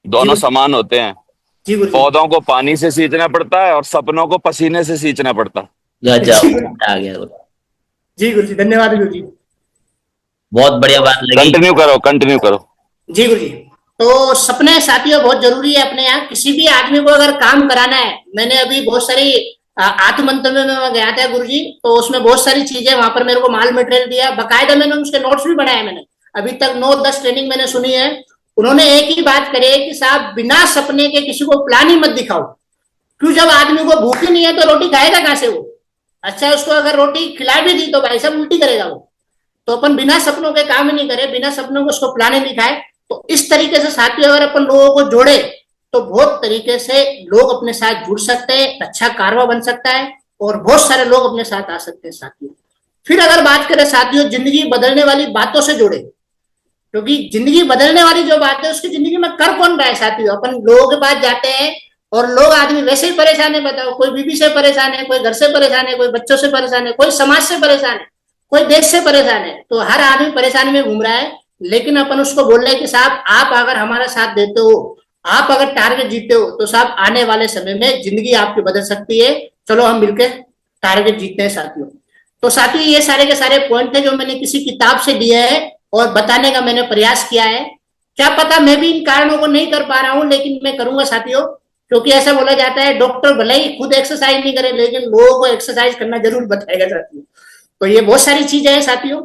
दोनों समान होते हैं। जी गुरु जी, पौधों को पानी से सींचना पड़ता है और सपनों को पसीने से सींचना पड़ता है। आ गया गुरु। जी गुरु जी, धन्यवाद गुरु जी, बहुत बढ़िया बात लगी। कंटिन्यू करो, कंटिन्यू करो। जी गुरु जी। तो सपने साथियों बहुत जरूरी है अपने यहाँ। किसी भी आदमी को अगर काम कराना है, मैंने अभी बहुत सारी आत्मंत्र में मैं गया था गुरु जी, तो उसमें बहुत सारी चीजें वहां पर मेरे को माल मटेरियल दिया, बकायदा मैंने उसके नोट्स भी बनाए। मैंने अभी तक 9-10 ट्रेनिंग मैंने सुनी है। उन्होंने एक ही बात करी है कि साहब बिना सपने के किसी को प्लान ही मत दिखाओ। क्यों? जब आदमी को भूख ही नहीं है तो रोटी खाएगा कहां से वो? अच्छा उसको अगर रोटी खिला भी दी तो भाई साहब उल्टी करेगा वो। तो अपन बिना सपनों के काम ही नहीं करे, बिना सपनों को उसको प्लान ही दिखाए। तो इस तरीके से साथियों अगर अपन लोगों को जोड़े तो बहुत तरीके से लोग अपने साथ जुड़ सकते हैं, अच्छा कारवा बन सकता है और बहुत सारे लोग अपने साथ आ सकते हैं साथियों। फिर अगर बात करें साथियों जिंदगी बदलने वाली बातों से जोड़े, क्योंकि जिंदगी बदलने वाली जो बात है उसकी जिंदगी में कर कौन रहा है साथियों। अपन लोगों के पास जाते हैं और लोग आदमी वैसे ही परेशान है, बताओ, कोई बीवी से परेशान है, कोई घर से परेशान है, कोई बच्चों से परेशान है, कोई समाज से परेशान है, कोई देश से परेशान है, तो हर आदमी परेशानी में घूम रहा है। लेकिन अपन उसको बोल रहे हैं कि साहब आप अगर हमारा साथ देते हो, आप अगर टारगेट जीते हो, तो साहब आने वाले समय में जिंदगी आपकी बदल सकती है। चलो हम मिलकर टारगेट जीतते हैं साथियों। तो साथियों ये सारे के सारे पॉइंट है जो मैंने किसी किताब से लिए है और बताने का मैंने प्रयास किया है। क्या पता मैं भी इन कारणों को नहीं कर पा रहा हूं, लेकिन मैं करूंगा साथियों, क्योंकि ऐसा बोला जाता है डॉक्टर भले ही खुद एक्सरसाइज नहीं करे, लेकिन लोगों को एक्सरसाइज करना जरूर बताएगा साथियों। तो ये बहुत सारी चीजें हैं साथियों।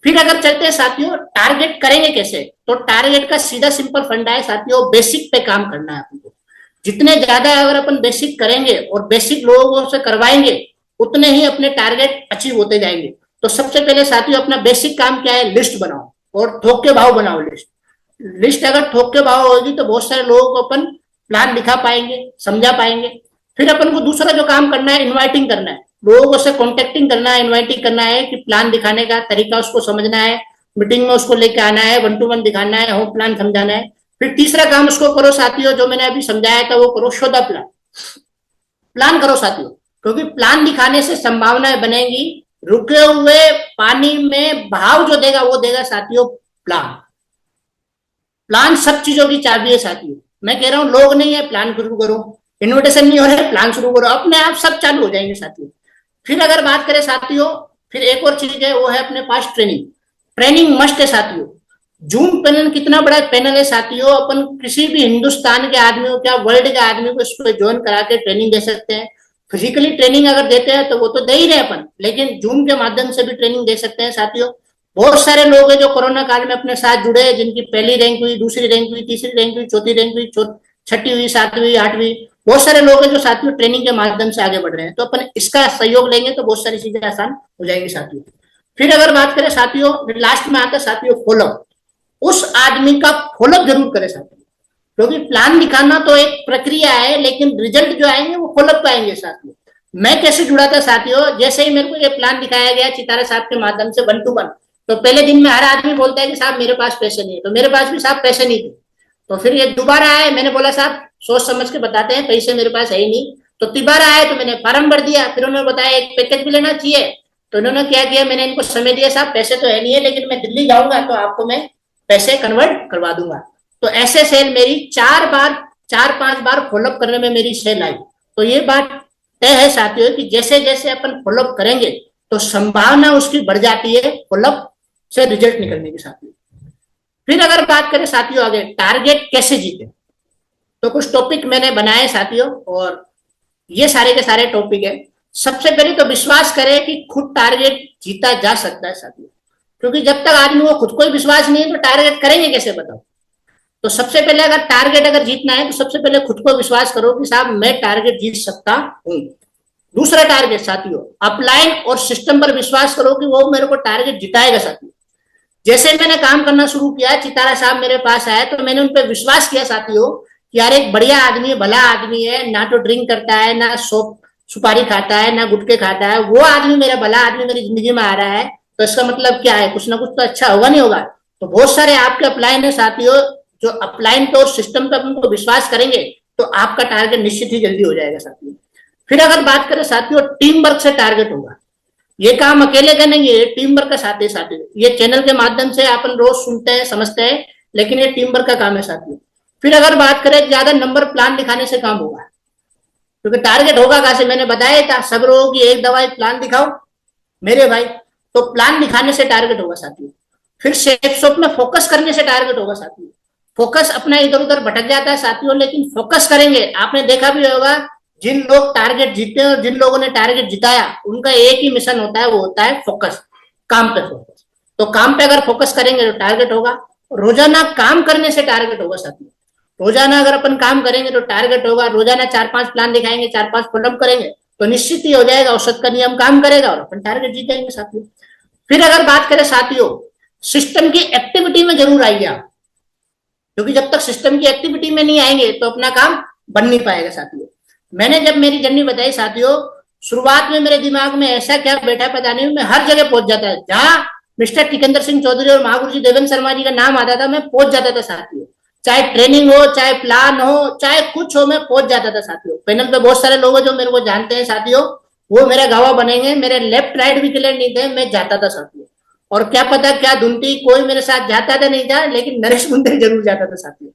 फिर अगर चलते हैं साथियों, टारगेट करेंगे कैसे, तो टारगेट का सीधा सिंपल फंडा है साथियों, बेसिक पे काम करना है आपको। जितने ज्यादा अगर अपन बेसिक करेंगे और बेसिक लोगों से करवाएंगे, उतने ही अपने टारगेट अचीव होते जाएंगे। तो सबसे पहले साथियों अपना बेसिक काम क्या है, लिस्ट बनाओ और थोक के भाव बनाओ। लिस्ट अगर थोक के भाव होगी तो बहुत सारे लोगों को अपन प्लान दिखा पाएंगे, समझा पाएंगे। फिर अपन को दूसरा जो काम करना है, इन्वाइटिंग करना है, लोगों से कॉन्टेक्टिंग करना है, इन्वाइटिंग करना है कि प्लान दिखाने का तरीका उसको समझना है, मीटिंग में उसको लेके आना है, 1 to 1 दिखाना है, होम प्लान समझाना है। फिर तीसरा काम उसको करो साथियों, जो मैंने अभी समझाया था वो करो, शो द प्लान। प्लान करो साथियों, क्योंकि प्लान दिखाने से संभावनाएं बनेगी। रुके हुए पानी में बहाव जो देगा वो देगा साथियों प्लान। प्लान सब चीजों की चाबी है साथियों। मैं कह रहा हूं लोग नहीं है, प्लान शुरू करो। इन्विटेशन नहीं हो रहा है, प्लान शुरू करो, अपने आप सब चालू हो जाएंगे साथियों। फिर अगर बात करें साथियों, फिर एक और चीज है, वो है अपने पास ट्रेनिंग। ट्रेनिंग मस्ट है साथियों। जूम पैनल कितना बड़ा पैनल है साथियों, अपन किसी भी हिंदुस्तान के आदमी को, क्या वर्ल्ड के आदमी को इसको ज्वाइन करा के ट्रेनिंग दे सकते हैं। फिजिकली ट्रेनिंग अगर देते हैं तो वो तो दे ही रहे अपन, लेकिन जूम के माध्यम से भी ट्रेनिंग दे सकते हैं साथियों। बहुत सारे लोग हैं जो कोरोना काल में अपने साथ जुड़े हैं, जिनकी पहली रैंक हुई, दूसरी रैंक हुई, तीसरी रैंक हुई, चौथी रैंक हुई, छठी हुई, सातवीं, आठवीं। बहुत सारे लोग हैं जो साथियों ट्रेनिंग के माध्यम से आगे बढ़ रहे हैं। तो अपन इसका सहयोग लेंगे तो बहुत सारी चीजें आसान हो जाएंगी साथियों। फिर अगर बात करें साथियों, लास्ट में आता है साथियों फॉलोअप। उस आदमी का फॉलोअप जरूर करें साथियों, क्योंकि प्लान दिखाना तो एक प्रक्रिया है, लेकिन रिजल्ट जो आएंगे वो फॉलोअप पे आएंगे साथियों। मैं कैसे जुड़ा था साथियों, जैसे ही मेरे को ये प्लान दिखाया गया चितारा साहब के माध्यम से 1 to 1, तो पहले दिन में हर आदमी बोलता है कि साहब मेरे पास पैसे नहीं है, तो मेरे पास भी साहब पैसे नहीं थे। तो फिर ये दोबारा आए, मैंने बोला साहब सोच समझ के बताते हैं, पैसे मेरे पास है ही नहीं। तो तिबारा आए तो मैंने फॉर्म भर दिया, फिर उन्होंने बताया एक पैकेज भी लेना चाहिए। तो उन्होंने क्या किया, मैंने इनको समय दिया, साहब पैसे तो है नहीं है, लेकिन मैं दिल्ली जाऊंगा तो आपको मैं पैसे कन्वर्ट करवा दूंगा। तो ऐसे सेल मेरी 4-5 बार फॉलोअप करने में मेरी सेल आई। तो ये बात तय है साथियों कि जैसे जैसे अपन फॉलोअप करेंगे तो संभावना उसकी बढ़ जाती है फॉलोअप से रिजल्ट निकलने की साथियों। फिर अगर बात करें साथियों आगे टारगेट कैसे जीते, तो कुछ टॉपिक मैंने बनाए साथियों, और ये सारे के सारे टॉपिक है। सबसे पहले तो विश्वास करें कि खुद टारगेट जीता जा सकता है साथियों, क्योंकि जब तक आदमी को खुद को ही विश्वास नहीं है तो टारगेट करेंगे कैसे, बताओ। तो सबसे पहले अगर टारगेट अगर जीतना है तो सबसे पहले खुद को विश्वास करो कि साहब मैं टारगेट जीत सकता हूं। दूसरा टारगेट साथियों अपलाइन और सिस्टम पर विश्वास करो कि वो मेरे को टारगेट जिताएगा साथियों। जैसे मैंने काम करना शुरू किया, चितारा साहब मेरे पास आए तो मैंने उन पर विश्वास किया साथियों कि यार एक बढ़िया आदमी है, भला आदमी है, ना तो ड्रिंक करता है, ना सुपारी खाता है, ना गुटखे खाता है, वो आदमी मेरा भला आदमी मेरी जिंदगी में आ रहा है, तो इसका मतलब क्या है, कुछ ना कुछ तो अच्छा होगा नहीं होगा। तो बहुत सारे आपके अपलाइन है साथियों, जो अपलाइन पे और सिस्टम पे उनको विश्वास करेंगे तो आपका टारगेट निश्चित ही जल्दी हो जाएगा साथियों। फिर अगर बात करें साथियों टीम वर्क से टारगेट होगा। ये काम अकेले का नहीं है, टीम वर्क का साथ ही साथ। ये चैनल के माध्यम से अपन रोज सुनते हैं, समझते हैं, लेकिन ये टीम वर्क का काम है साथियों। फिर अगर बात करें ज्यादा नंबर प्लान दिखाने से काम होगा, क्योंकि टारगेट होगा कहां से, मैंने बताया था सब लोगों की एक दवाई प्लान दिखाओ मेरे भाई। तो प्लान दिखाने से टारगेट होगा साथियों। फिर सेफ शॉप में फोकस करने से टारगेट होगा साथियों। फोकस अपना इधर उधर भटक जाता है साथियों, लेकिन फोकस करेंगे। आपने देखा भी होगा जिन लोग टारगेट जीते हैं और जिन लोगों ने टारगेट जिताया, उनका एक ही मिशन होता है, वो होता है फोकस, काम पे फोकस। तो काम पे अगर फोकस करेंगे तो टारगेट होगा। रोजाना काम करने से टारगेट होगा साथियों। रोजाना अगर अपन काम करेंगे तो टारगेट होगा। रोजाना 4-5 प्लान दिखाएंगे, 4-5 फॉलोअप करेंगे तो निश्चित ही हो जाएगा, औसत का नियम काम करेगा और अपन टारगेट जीतेंगे साथियों। फिर अगर बात करें साथियों सिस्टम की एक्टिविटी में जरूर आइए आप, क्योंकि जब तक सिस्टम की एक्टिविटी में नहीं आएंगे तो अपना काम बन नहीं पाएगा साथियों। मैंने जब मेरी जर्नी बताई साथियों, शुरुआत में मेरे दिमाग में ऐसा क्या बैठा पता नहीं, मैं हर जगह पहुंच जाता है। जहां मिस्टर टिकेंद्र सिंह चौधरी और महागुरु जी देवेंद्र शर्मा जी का नाम आता था मैं पहुंच जाता था साथियों। चाहे ट्रेनिंग हो, चाहे प्लान हो, चाहे कुछ हो, मैं पहुंच जाता था साथियों। पैनल पे बहुत सारे लोग हैं जो मेरे को जानते हैं साथियों, वो मेरे गवाह बनेंगे, मेरे लेफ्ट राइट भी क्लियर नहीं थे, मैं जाता था साथियों। और क्या पता क्या धुन थी, कोई मेरे साथ जाता था नहीं था, लेकिन नरेश मुंदे जरूर जाता था साथियों।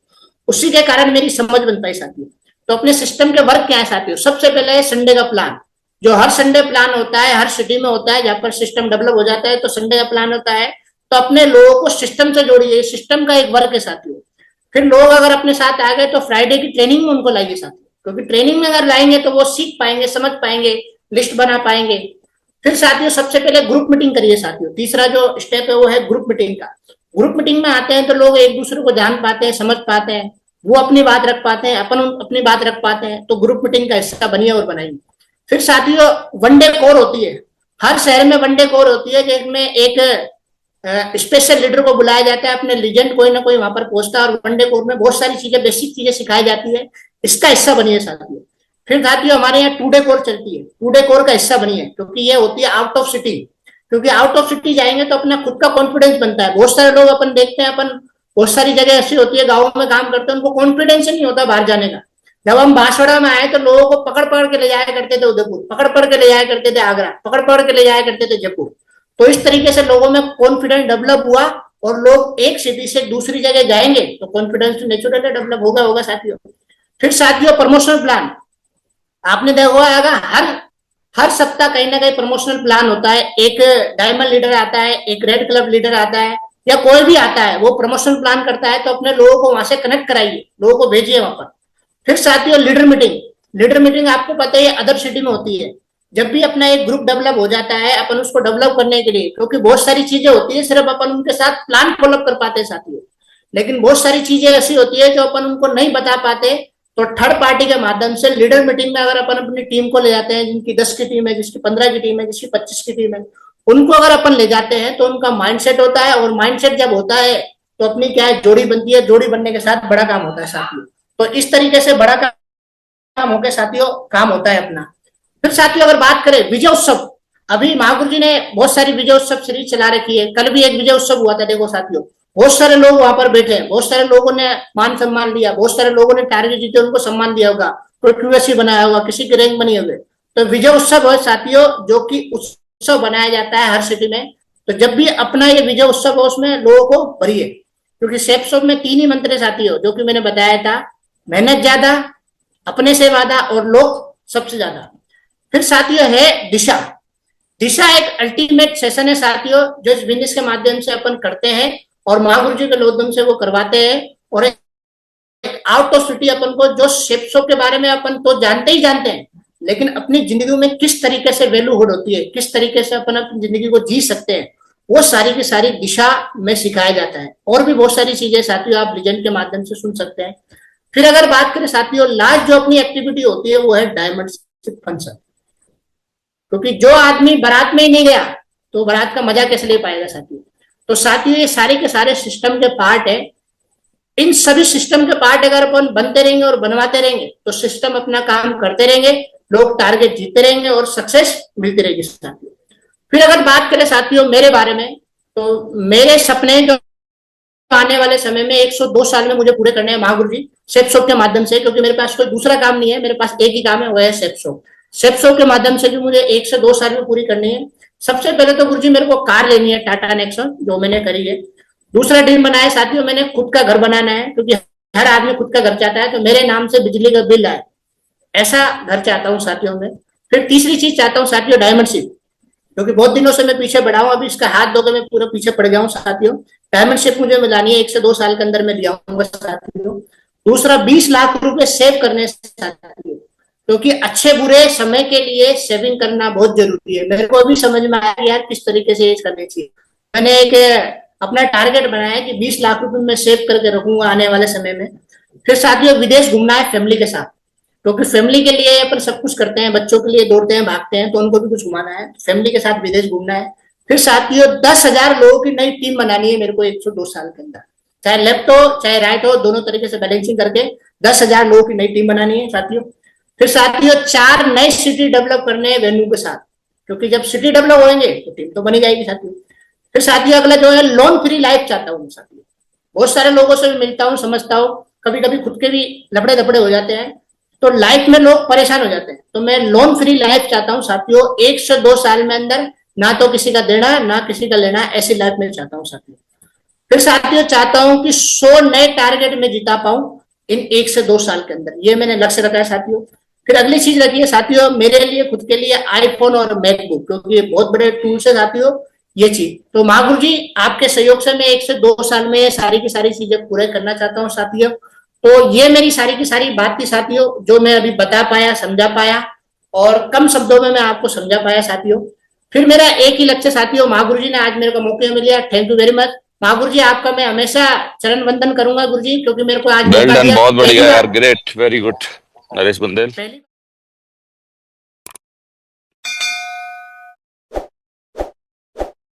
उसी के कारण मेरी समझ बन पाई साथियों। तो अपने सिस्टम के वर्क क्या है साथियों, सबसे पहले है संडे का प्लान, जो हर संडे प्लान होता है, हर सिटी में होता है, जहां पर सिस्टम डेवलप हो जाता है तो संडे का प्लान होता है। तो अपने लोगों को सिस्टम से जोड़िए, सिस्टम का एक वर्क है साथियों। फिर लोग अगर अपने साथ आ गए तो फ्राइडे की ट्रेनिंग में उनको लाइए साथियों, क्योंकि ट्रेनिंग में अगर लाएंगे तो वो सीख पाएंगे, समझ पाएंगे, लिस्ट बना पाएंगे। फिर साथियों सबसे पहले ग्रुप मीटिंग करिए साथियों, तीसरा जो स्टेप है वो है ग्रुप मीटिंग का। ग्रुप मीटिंग में आते हैं तो लोग एक दूसरे को जान पाते हैं, समझ पाते हैं, वो अपनी बात रख पाते हैं, अपन अपनी बात रख पाते हैं, तो ग्रुप मीटिंग का हिस्सा बनिए और बनाइए। फिर साथियों वनडे कोर होती है, हर शहर में वनडे कोर होती है, जिसमें एक स्पेशल लीडर को बुलाया जाता है, अपने लीजेंड कोई ना कोई वहां पर पहुंचता है, और वनडे कोर में बहुत सारी चीजें, बेसिक चीजें सिखाई जाती है, इसका हिस्सा बनिए साथियों। फिर साथियों हमारे यहाँ टू डे कोर चलती है, टू डे कोर का हिस्सा बनिए, क्योंकि ये होती है आउट ऑफ सिटी, क्योंकि आउट ऑफ सिटी जाएंगे तो अपना खुद का कॉन्फिडेंस बनता है। बहुत सारे लोग अपन देखते हैं, अपन बहुत सारी जगह ऐसी होती है, गाँव में काम करते हैं, उनको कॉन्फिडेंस नहीं होता बाहर जाने का। जब हम बांसवाड़ा में आए तो लोगों को पकड़ पकड़ के ले जाया करते थे उदयपुर, पकड़ पकड़ के ले जाया करते थे आगरा, पकड़ पकड़ के ले जाया करते थे जयपुर। तो इस तरीके से लोगों में कॉन्फिडेंस डेवलप हुआ, और लोग एक सिटी से दूसरी जगह जाएंगे तो कॉन्फिडेंस तो नेचुरली डेवलप होगा होगा साथियों। फिर साथियों प्रमोशनल प्लान, आपने देखा होगा हर हर सप्ताह कहीं ना कहीं प्रमोशनल प्लान होता है। एक डायमंड लीडर आता है, एक रेड क्लब लीडर आता है, या कोई भी आता है, वो प्रमोशनल प्लान करता है, तो अपने लोगों को वहां से कनेक्ट कराइए, लोगों को भेजिए वहां पर। फिर साथियों लीडर मीटिंग, लीडर मीटिंग आपको पता है अदर सिटी में होती है। जब भी अपना एक ग्रुप डेवलप हो जाता है, अपन उसको डेवलप करने के लिए, क्योंकि बहुत सारी चीजें होती है, सिर्फ अपन उनके साथ प्लान फॉलोअप कर पाते हैं साथियों, लेकिन बहुत सारी चीजें ऐसी होती है जो अपन उनको नहीं बता पाते। तो थर्ड पार्टी के माध्यम से लीडर मीटिंग में अगर अपन अपनी टीम को ले जाते हैं, जिनकी 10 की टीम है, जिसकी 15 की टीम है, जिसकी 25 की टीम है, उनको अगर अपन ले जाते हैं तो उनका माइंडसेट होता है, और माइंडसेट जब होता है तो अपनी क्या है, जोड़ी बनती है, जोड़ी बनने के साथ बड़ा काम होता है साथियों। तो इस तरीके से बड़ा काम होकर साथियों काम होता है अपना। फिर साथियों अगर बात करें विजय उत्सव, अभी महागुरु जी ने बहुत सारी विजय उत्सव सीरीज चला रखी है, कल भी एक विजय उत्सव हुआ था। देखो साथियों बहुत सारे लोग वहां पर बैठे हैं, बहुत सारे लोगों ने मान सम्मान लिया, बहुत सारे लोगों ने टारगेट जीते, उनको सम्मान दिया होगा, कोई क्यूएससी बनाया होगा, किसी की रैंक बनी होगी। तो विजय उत्सव है साथियों, जो कि उत्सव बनाया जाता है हर सिटी में। तो जब भी अपना ये विजय उत्सव हो उसमें लोगों को भरिए, क्योंकि सेप्सोप में 3 ही मंत्र साथियों, जो कि मैंने बताया था, मेहनत ज्यादा, अपने से वादा, और लोग सबसे ज्यादा। फिर साथियों है दिशा, दिशा एक अल्टीमेट सेशन है साथियों, जो इस बिजनेस के माध्यम से अपन करते हैं, और महागुरु जी के लोधम से वो करवाते हैं। और एक आउट ऑफ सिटी अपन को, जो सेप्सो के बारे में अपन तो जानते ही जानते हैं, लेकिन अपनी जिंदगी में किस तरीके से वैल्यू हुड होती है, किस तरीके से अपन अपनी जिंदगी को जी सकते हैं, वो सारी की सारी दिशा में सिखाया जाता है। और भी बहुत सारी चीजें साथियों आप लीजेंड के माध्यम से सुन सकते हैं। फिर अगर बात करें साथियों, लास्ट जो अपनी एक्टिविटी होती है वो है डायमंड फंक्शन, क्योंकि जो आदमी बारात में ही नहीं गया तो बारात का मजा कैसे ले पाएगा साथियों। तो साथियों ये सारे के सारे सिस्टम के पार्ट है। इन सभी सिस्टम के पार्ट अगर अपन बनते रहेंगे और बनवाते रहेंगे तो सिस्टम अपना काम करते रहेंगे, लोग टारगेट जीतते रहेंगे और सक्सेस मिलती रहेगी साथियों। फिर अगर बात करें साथियों मेरे बारे में, तो मेरे सपने जो आने वाले समय में 102 साल में मुझे पूरे करने हैं महागुरु जी सेप्सोप के माध्यम से, क्योंकि मेरे पास कोई दूसरा काम नहीं है, मेरे पास एक ही काम है, वह है सेप्सोप। सेप्सोप के माध्यम से जो मुझे 1 से 2 साल में पूरी करनी है। सबसे पहले तो गुरुजी मेरे को कार लेनी है, टाटा नेक्सॉन, जो मैंने करी है। दूसरा ड्रीम बनाया साथियों मैंने खुद का घर बनाना है, क्योंकि हर आदमी खुद का घर चाहता है, तो मेरे नाम से बिजली का बिल आए, ऐसा घर चाहता हूँ साथियों में। फिर तीसरी चीज चाहता हूँ साथियों डायमंडशिप, क्योंकि बहुत दिनों से मैं पीछे बढ़ा हूँ, अभी इसका हाथ धोकर मैं पूरा पीछे पड़ गया हूँ साथियों। डायमंडशिप मुझे मिलानी है, 1 से 2 साल के अंदर मैं लिया आऊंगा साथियों। दूसरा 20 लाख रुपए सेव करने साथियों, क्योंकि अच्छे बुरे समय के लिए सेविंग करना बहुत जरूरी है। मेरे को अभी समझ में आया यार किस तरीके से ये करनी चाहिए। मैंने एक अपना टारगेट बनाया कि 20 लाख रुपए मैं सेव करके रखूंगा आने वाले समय में। फिर साथियों विदेश घूमना है फैमिली के साथ, क्योंकि फैमिली के लिए अपन सब कुछ करते हैं, बच्चों के लिए दौड़ते हैं भागते हैं, तो उनको भी कुछ घुमाना है, फैमिली के साथ विदेश घूमना है। फिर साथियों 10,000 लोगों की नई टीम बनानी है मेरे को 102 साल के अंदर, चाहे लेफ्ट हो चाहे राइट हो, दोनों तरीके से बैलेंसिंग करके 10,000 लोगों की नई टीम बनानी है साथियों। फिर साथियों 4 नए सिटी डेवलप करने हैं वेन्यू के साथ, क्योंकि जब सिटी डेवलप होंगे तो टीम तो बनी जाएगी साथियों। फिर साथियों अगला जो है लोन फ्री लाइफ चाहता हूँ साथियों, बहुत सारे लोगों से भी मिलता हूँ, समझता हूँ, कभी कभी खुद के भी लफड़े दफड़े हो जाते हैं, तो लाइफ में लोग परेशान हो जाते हैं। तो मैं लोन फ्री लाइफ चाहता हूँ साथियों, 1 से 2 साल में अंदर, ना तो किसी का देना ना किसी का लेना, ऐसी लाइफ में चाहता हूँ साथियों। फिर साथियों चाहता हूं कि 100 नए टारगेट में जीता पाऊं इन 1 से 2 साल के अंदर, ये मैंने लक्ष्य रखा है साथियों। फिर अगली चीज रखी है साथियों, मेरे लिए खुद के लिए आईफोन और मैकबुक, क्योंकि ये बहुत बड़े टूल्स है साथियों ये चीज। तो महागुरु जी आपके सहयोग से मैं 1 से 2 साल में सारी की सारी चीजें पूरे करना चाहता हूँ साथियों। तो ये मेरी सारी की सारी बात थी साथियों, जो मैं अभी बता पाया, समझा पाया, और कम शब्दों में मैं आपको समझा पाया साथियों। फिर मेरा एक ही लक्ष्य साथियों, महागुरु जी ने आज मेरे को मौका मिला, thank you very much Mahaguru जी। आपका मैं हमेशा चरण वंदन करूंगा गुरु जी, क्योंकि मेरे को आज वेल मौका डन, दिया। बहुत बढ़िया पहली यार, बार great, very good Naresh Bundel. पहली